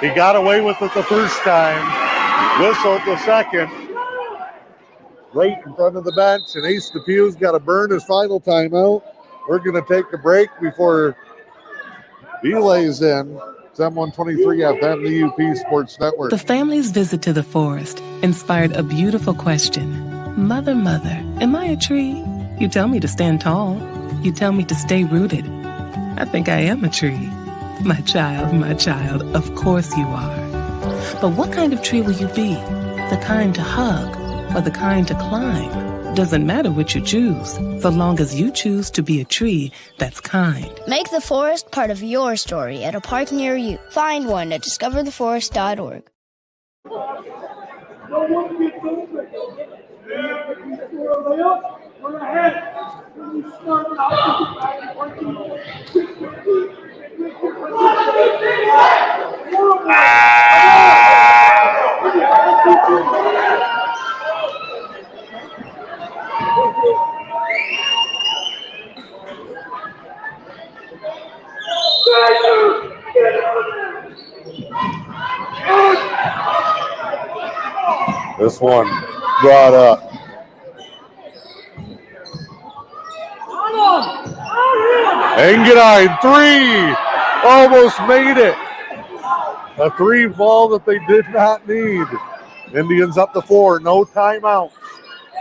He got away with it the first time. Whistled the second. Right in front of the bench. And Ace DePew's got to burn his final timeout. We're going to take a break before he lays in. It's M123 FM, the UP Sports Network. The family's visit to the forest inspired a beautiful question. Mother, mother, am I a tree? You tell me to stand tall. You tell me to stay rooted. I think I am a tree. My child, of course you are. But what kind of tree will you be? The kind to hug or the kind to climb? Doesn't matter what you choose, so long as you choose to be a tree that's kind. Make the forest part of your story at a park near you. Find one at discovertheforest.org. We're ahead. We start This one brought up. Engadine, 3. Almost made it. A 3 ball that they did not need. Indians up to 4. No timeouts.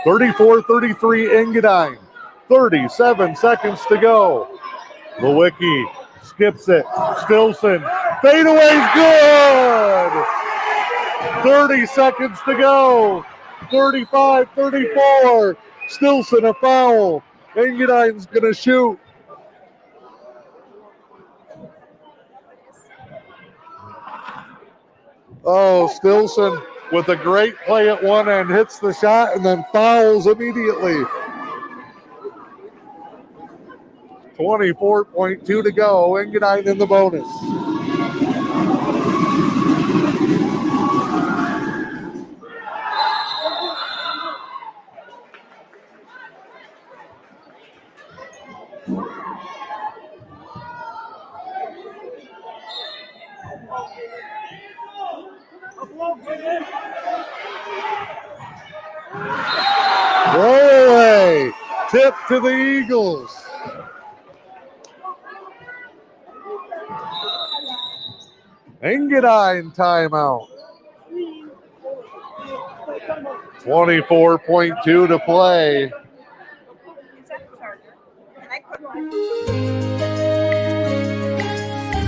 34-33 Engadine. 37 seconds to go. Lewicki skips it. Stilson. Fadeaway's good. 30 seconds to go. 35-34. Stilson a foul. Engadine's going to shoot. Oh, Stilson with a great play at one end, hits the shot and then fouls immediately. 24.2 to go. Engadine in the bonus. Throwaway. Tip to the Eagles. Engadine timeout. 24.2 to play.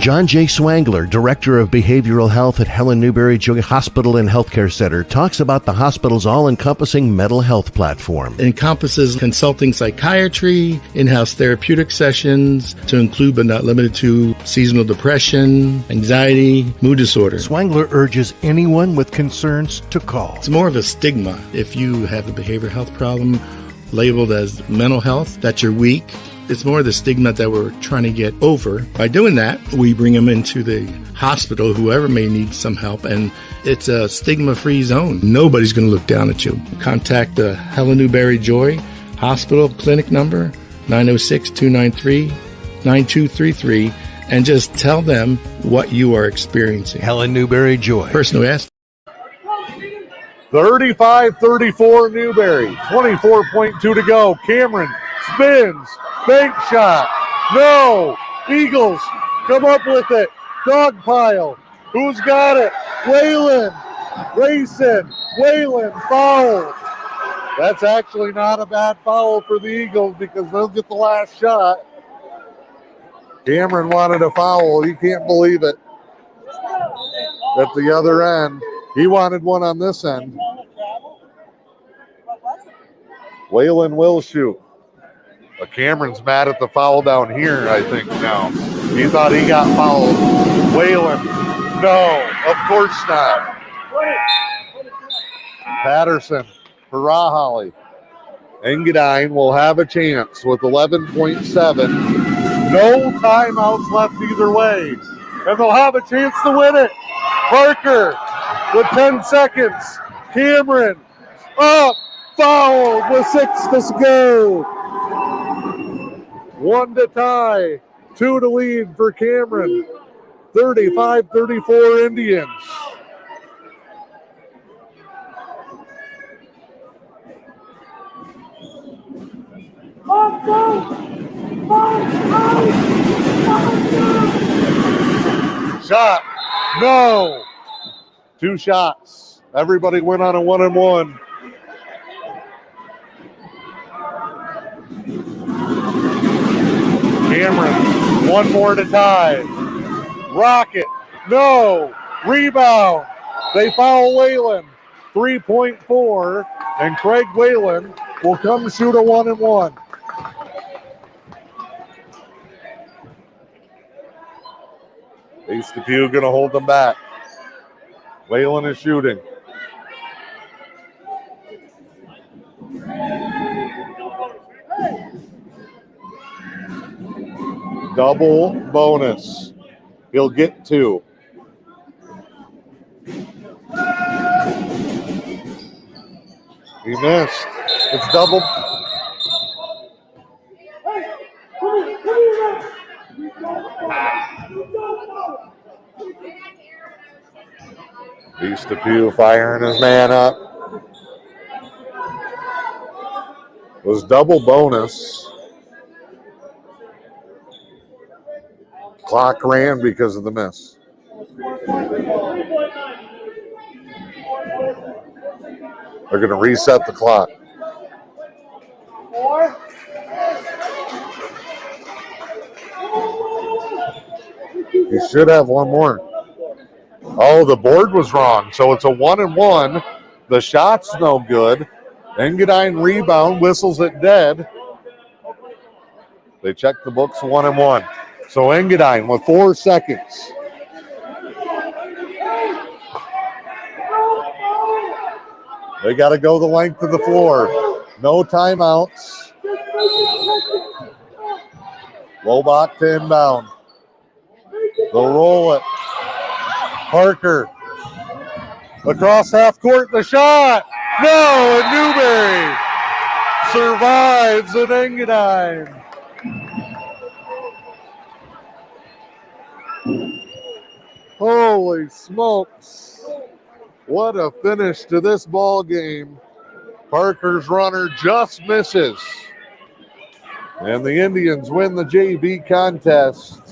John J. Swangler, Director of Behavioral Health at Helen Newberry Hospital and Healthcare Center, talks about the hospital's all-encompassing mental health platform. It encompasses consulting psychiatry, in-house therapeutic sessions, to include but not limited to seasonal depression, anxiety, mood disorder. Swangler urges anyone with concerns to call. It's more of a stigma. If you have a behavioral health problem labeled as mental health, that you're weak, It's more the stigma that we're trying to get over. By doing that, we bring them into the hospital, whoever may need some help, and it's a stigma-free zone. Nobody's going to look down at you. Contact the Helen Newberry Joy Hospital clinic number, 906-293-9233, and just tell them what you are experiencing. Helen Newberry Joy. Person who asked. 35-34 Newberry. 24.2 to go. Cameron spins. Bank shot. No. Eagles come up with it. Dog pile. Who's got it? Whalen. Racing. Whalen fouled. That's actually not a bad foul for the Eagles because they'll get the last shot. Cameron wanted a foul. He can't believe it. At the other end. He wanted one on this end. Whalen will shoot. But Cameron's mad at the foul down here, I think, now. He thought he got fouled. Whalen, no, of course not. Patterson for Raholly. Engadine will have a chance with 11.7. No timeouts left either way. And they'll have a chance to win it. Parker with 10 seconds. Cameron up, fouled with 6 to go. 1 to tie, 2 to lead for Cameron. 35-34 Indians. Shot, no. 2 shots. Everybody went on a 1-and-1. Cameron, 1 more to tie. Rocket, no. Rebound. They foul Whalen. 3.4, and Craig Whalen will come shoot a 1-and-1. Ace DePew going to hold them back. Whalen is shooting. Double bonus. He'll get 2. He missed. It's double. Ace DePew firing his man up. It was double bonus. Clock ran because of the miss. They're going to reset the clock. You should have 1 more. Oh, the board was wrong. So it's a 1-and-1. The shot's no good. Engadine rebound, whistles it dead. They check the books, 1-and-1. So Engadine with 4 seconds. They got to go the length of the floor. No timeouts. Lobach to inbound. They'll roll it. Parker. Across half court, the shot. No, and Newberry survives at Engadine. Holy smokes. What a finish to this ball game. Parker's runner just misses. And the Indians win the JV contest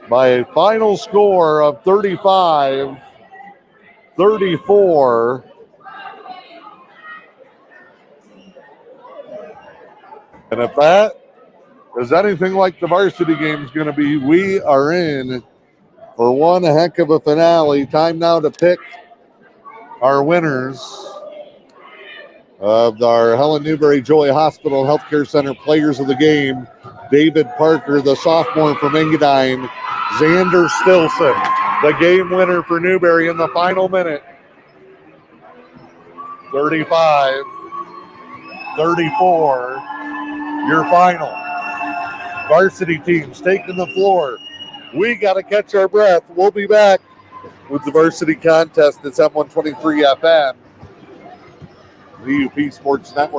by a final score of 35-34. And if that is anything like the varsity game is going to be, we are in for one heck of a finale. Time now to pick our winners of our Helen Newberry Joy Hospital Healthcare Center Players of the Game. David Parker, the sophomore from Engadine. Xander Stilson, the game winner for Newberry in the final minute. 35 34. Your final. Varsity teams taking the floor. We got to catch our breath. We'll be back with the varsity contest. It's M123 FM, the UP Sports Network.